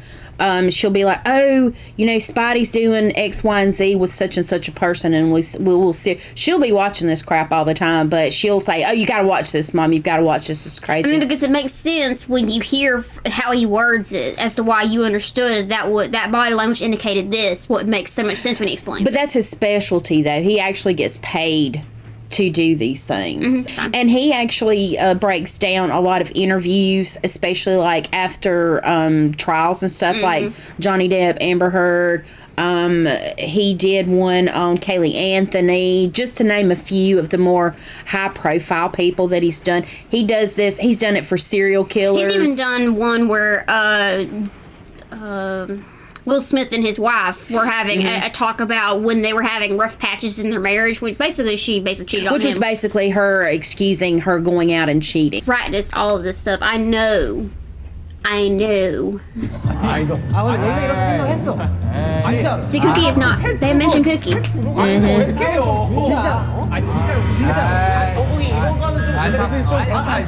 She'll be like, oh, you know, Spidey's doing X, Y, and Z with such and such a person, and we'll see. She'll be watching this crap all the time, but she'll say, oh, you got to watch this, Mom. You've got to watch this. It's crazy. I mean, because it makes sense when you hear how he words it as to why you understood that body language indicated this. What makes so much sense when he explains. But that's his specialty, though. He actually gets paid to do these things. And he actually breaks down a lot of interviews, especially like after trials and stuff, like Johnny Depp, Amber Heard. He did one on Kaylee Anthony, just to name a few of the more high profile people that he's done. He does this. He's done it for serial killers. He's even done one where Will Smith and his wife were having a talk about when they were having rough patches in their marriage, which basically she cheated on him. Which was basically her excusing her going out and cheating. Right, it's all of this stuff. I know. 아이도. 아 오늘 내가 이렇게 생각했어. 진짜. See, Cookie is not. They mentioned Cookie. 어떡해요. 진짜. 아 진짜로. 저분이 이번 거는 좀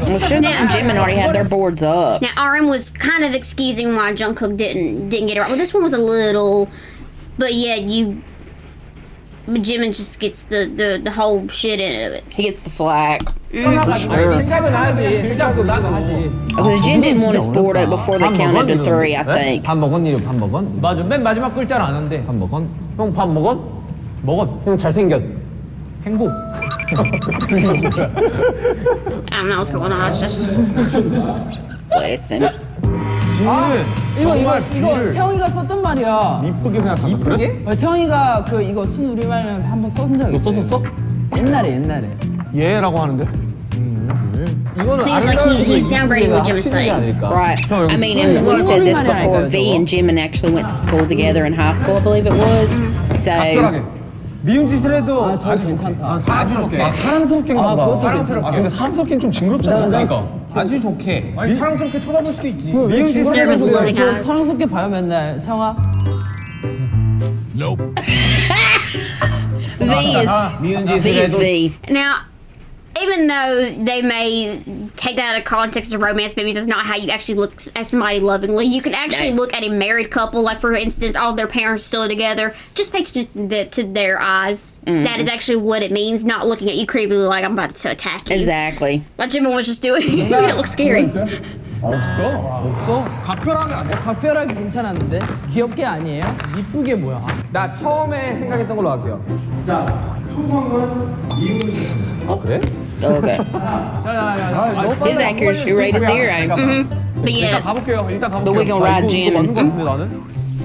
Well, Sugar and Jimin already had their boards up. Now, RM was kind of excusing why Jungkook didn't get it right. Well, this one was a little, but yeah, Jimin just gets the whole shit in of it. He gets the flack. 생각은 하지. 생각은 나도 하지. Because Jin didn't want his board up before they counted to 3, I think. 밥 먹었니? 밥 먹었? 맞아. 맨 마지막 글자를 아는데. 밥 먹었? 형 밥 먹었? 먹었. 형 잘생겼. 행복. I don't know what's going on. It's just. Bless him. 지민은 정말 이거 태영이가 썼던 말이야. 이쁘게 생각한다. 그래? 태영이가 이거 순 우리말이면서 한번 써본 적 너 있어. 썼었어? 옛날에. 얘라고 하는데? 이거는 Seems like he's downgrading what Jimin's saying. Right. I mean, and we've said this before. V and Jimin actually went to school together in high school, I believe it was. So. 미운 짓을 해도 저거 괜찮다. 아주 좋게. 사랑스럽게인가 보다. 그것도 괜찮다. 근데 사랑스럽게는 좀 징그럽지 않아? 그러니까 아주 좋게. 아니 사랑스럽게 쳐다볼 수도 있지. 미운 짓을 Disturbing 해도 loving 저 eyes. 사랑스럽게 봐요 맨날. 태영아. V is V. Now, even though they may take that out of context of romance movies, that's not how you actually look at somebody lovingly. You can actually look at a married couple, like for instance, all their parents still together. Just pay attention to their eyes. That is actually what it means. Not looking at you creepily like I'm about to attack you. Exactly. Like Jimin was just doing. It made it look scary. 없어. 각별하게 안 해. 각별하게 괜찮았는데 귀엽게 아니에요? 이쁘게 뭐야? 나 처음에 생각했던 걸로 할게요. 자, 초성은 미음. 아 그래? Okay. His accuracy rate is 0. But yeah, 가볼게요. 일단 가볼게요. But we gonna ride Jimin. 나는.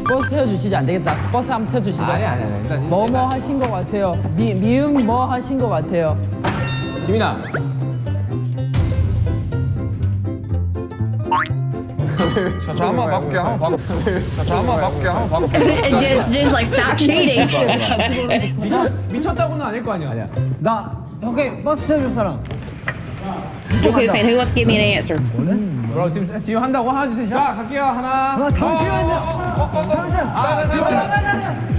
버스 태워주시지 안 되겠다. 버스 한번 태워주시죠. 아니. 일단 뭐뭐 하신 것 같아요. 미음 뭐 하신 것 같아요. 지민아. 자 한번 봐볼게. 한번 봐볼게. Jin's like, stop cheating. 미쳤다고는 아닐 거 아니야. 나 형께 버스 태워줄 사람. Jungkook saying, who wants to give me an answer? 뭐라고 지금 한다고 하나 주세요. 자 갈게요. 하나. 잠시만요.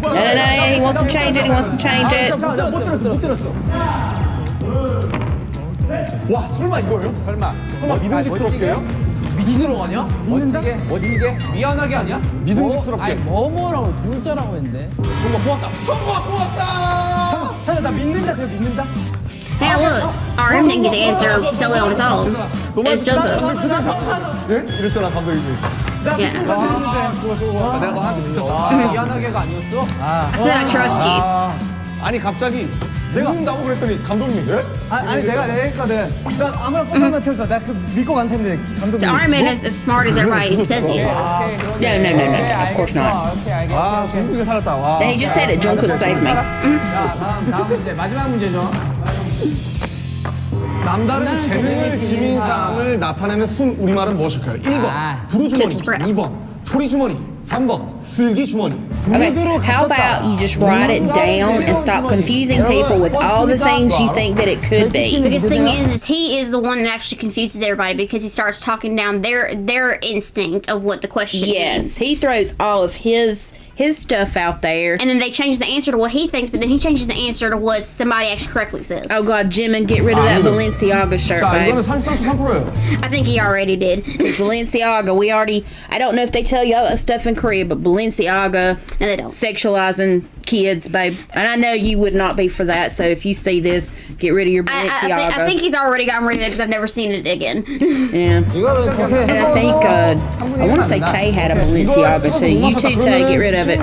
No, he wants to change it. He wants to change it. 못 들었어. 와 설마 이거예요? 설마 믿음직스럽게요? 미친으로 가냐? 멋지게 미안하게 아니야? 믿음직스럽게. 아니 뭐뭐라고 두 글자라고 했는데. 정말 고맙다. 찾아 나 믿는다. 그냥 믿는다. Hey, look, RM didn't get the answer solely on his own. It was Jungkook. 네? 이랬잖아 감독님이. Yeah. 내가 너한테 미쳤다. 미안하게가 아니었어? I said I trust you. 아니 갑자기 믿는다고 그랬더니 감독님이 예? 아니 내가 했거든. 난 아무나 버스 한번 태워줘. 내가 그 믿고 간 텐데 감독님. So RM ain't as smart as everybody says he is. No. Of course not. 오케이 알겠어. 아 정국이가 살았다. 와. He just said it. Jungkook saved me. 자 다음 문제 마지막 문제죠. 남다른 재능을 지닌 사람을 나타내는 순 우리말은 무엇일까요? 1번 두루주머니, Express. 2번 토리주머니, 3번 슬기 주머니. Okay, how about you just write it down and stop confusing people with all the things you think that it could be? The biggest thing is he is the one that actually confuses everybody because he starts talking down their instinct of what the question Yes, means. he throws all of his stuff out there. And then they change the answer to what he thinks, but then he changes the answer to what somebody actually correctly says. Oh God, Jimin, get rid of that Balenciaga shirt, 자, babe. 이거는 33.3%예요. I think he already did. Balenciaga, I don't know if they tell you all that stuff in Korea, but Balenciaga No, they don't. sexualizing kids, babe. And I know you would not be for that, so if you see this, get rid of your Balenciaga. I think he's already gotten rid of it because I've never seen it again. Yeah. 이거는 그렇게 And I think, I want to say Tay had a Balenciaga too. You too, Tay, get rid of it. I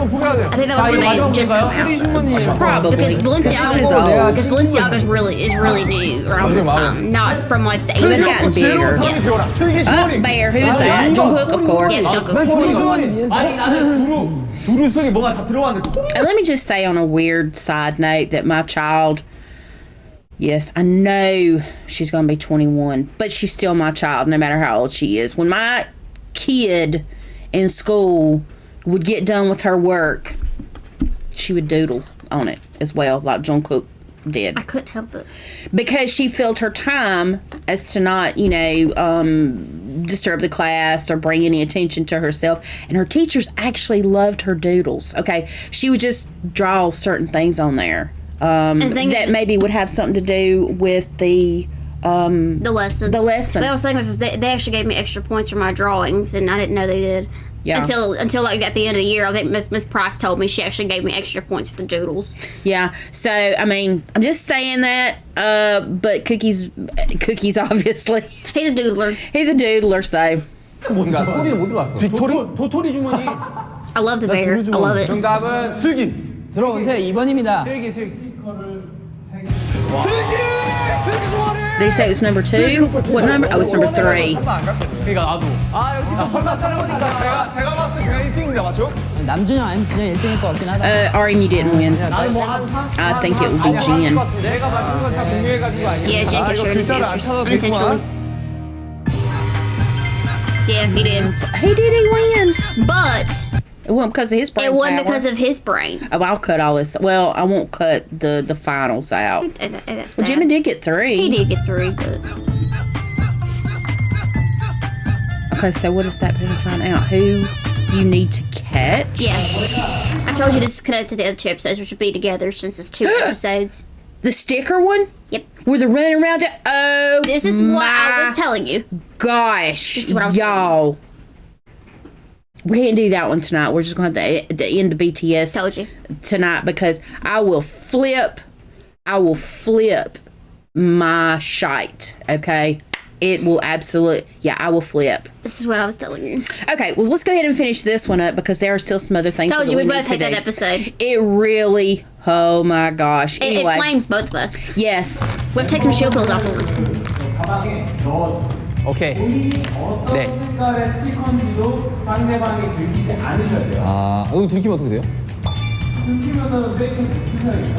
think that was when they just come out. Probably. Because Balenciaga's really new around this time, not from like the They've 80s. gotten bigger. 슬기 Oh, 주머니. Bear, who's that? Jungkook, of course. Yeah, it's 난 Jungkook. 조리 주머니. 아니 나는 두루 속에 뭐가 다 들어갔는데 통. And let me just say on a weird side note that my child, yes, I know she's going to be 21, but she's still my child no matter how old she is. When my kid in school would get done with her work, she would doodle on it as well, like Jungkook did. I couldn't help it. Because she filled her time as to not, disturb the class or bring any attention to herself. And her teachers actually loved her doodles. Okay, she would just draw certain things on there that maybe would have something to do with the lesson. The lesson. What I was saying was they actually gave me extra points for my drawings, and I didn't know they did. Yeah. Until like at the end of the year, I think Miss Price told me she actually gave me extra points for the doodles. Yeah. So I mean, I'm just saying that. But cookies, obviously. He's a doodler. He's a doodler, so. 뭔가 토리 못 들어왔어. 빅토리? 도토리 주머니. I love the bear. I love it. 정답은 슬기. 들어오세요. 2번입니다. 슬기. 슬기 주머니. Did he say it was number 2? What number? Oh, it's number 3. 그러니까 나도. 아 역시 설마 따라오니까 제가 봤을 때 제가 1등입니다, 맞죠? 남준영 아니면 진영 1등일 것 같긴 하다. Arim, you didn't win. 나는 뭐한 3? I think it would be Jin. 내가 맞춘 건 다 공유해가지고 아니야. Yeah, Jen kept sharing his 글자를 안 answers 찾아도 unintentionally. Yeah, he did. Who did he win? But It wasn't because of his brain it wasn't power. because of his brain. Oh, I'll cut all this. Well, I won't cut the finals out. That's Well, sad. Jimmy did get 3. He did get 3, but Okay, so what does that really find out? Who you need to catch? yeah. I told you this is connected to the other 2 episodes, which would be together since it's 2 episodes. The sticker one? Yep. Where they're running around it? Oh, This is what I was telling you. gosh. This is what I was y'all. We can't do that one tonight. We're just going to have to end the BTS Told you. tonight because I will flip my shite, okay? It will absolutely, I will flip. This is what I was telling you. Okay, well, let's go ahead and finish this one up because there are still some other things Told that you we need both to had that do. episode. It really, oh my gosh. It Anyway, flames both of us. yes. We have to take some shield pills afterwards. 가방에 넣어줘. 오케이. 본인이 어떤 네. 색깔의 스티커인지도 상대방이 들키지 않으셔야 돼요. 아 여기 들키면 어떻게 돼요? 들키면은 페이크 투사예요.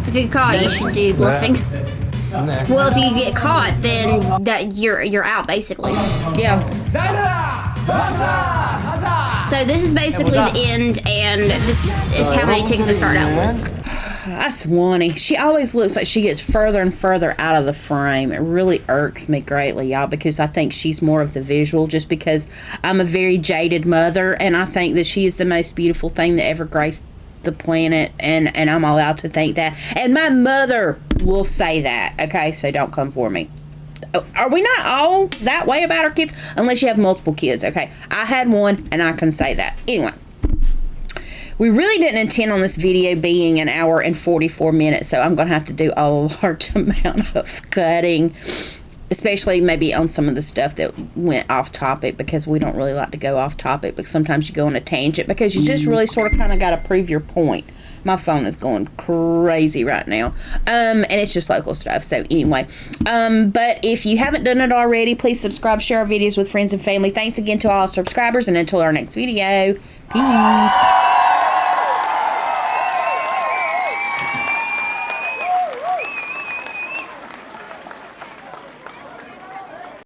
If you get caught, you should do bluffing. Well, if you get caught, then that you're out basically. Yeah. So this is basically the end, and this is how many tickets I start out with. That's Wani. She always looks like she gets further and further out of the frame. It really irks me greatly, y'all, because I think she's more of the visual just because I'm a very jaded mother, and I think that she is the most beautiful thing that ever graced the planet, and I'm allowed to think that. And my mother will say that, okay? So don't come for me. Are we not all that way about our kids? Unless you have multiple kids, okay? I had one, and I can say that. Anyway. We really didn't intend on this video being an hour and 44 minutes, so I'm going to have to do a large amount of cutting, especially maybe on some of the stuff that went off topic, because we don't really like to go off topic, but sometimes you go on a tangent because you just really sort of kind of got to prove your point. My phone is going crazy right now, and it's just local stuff. So anyway, but if you haven't done it already, please subscribe, share our videos with friends and family. Thanks again to all our subscribers, and until our next video, peace.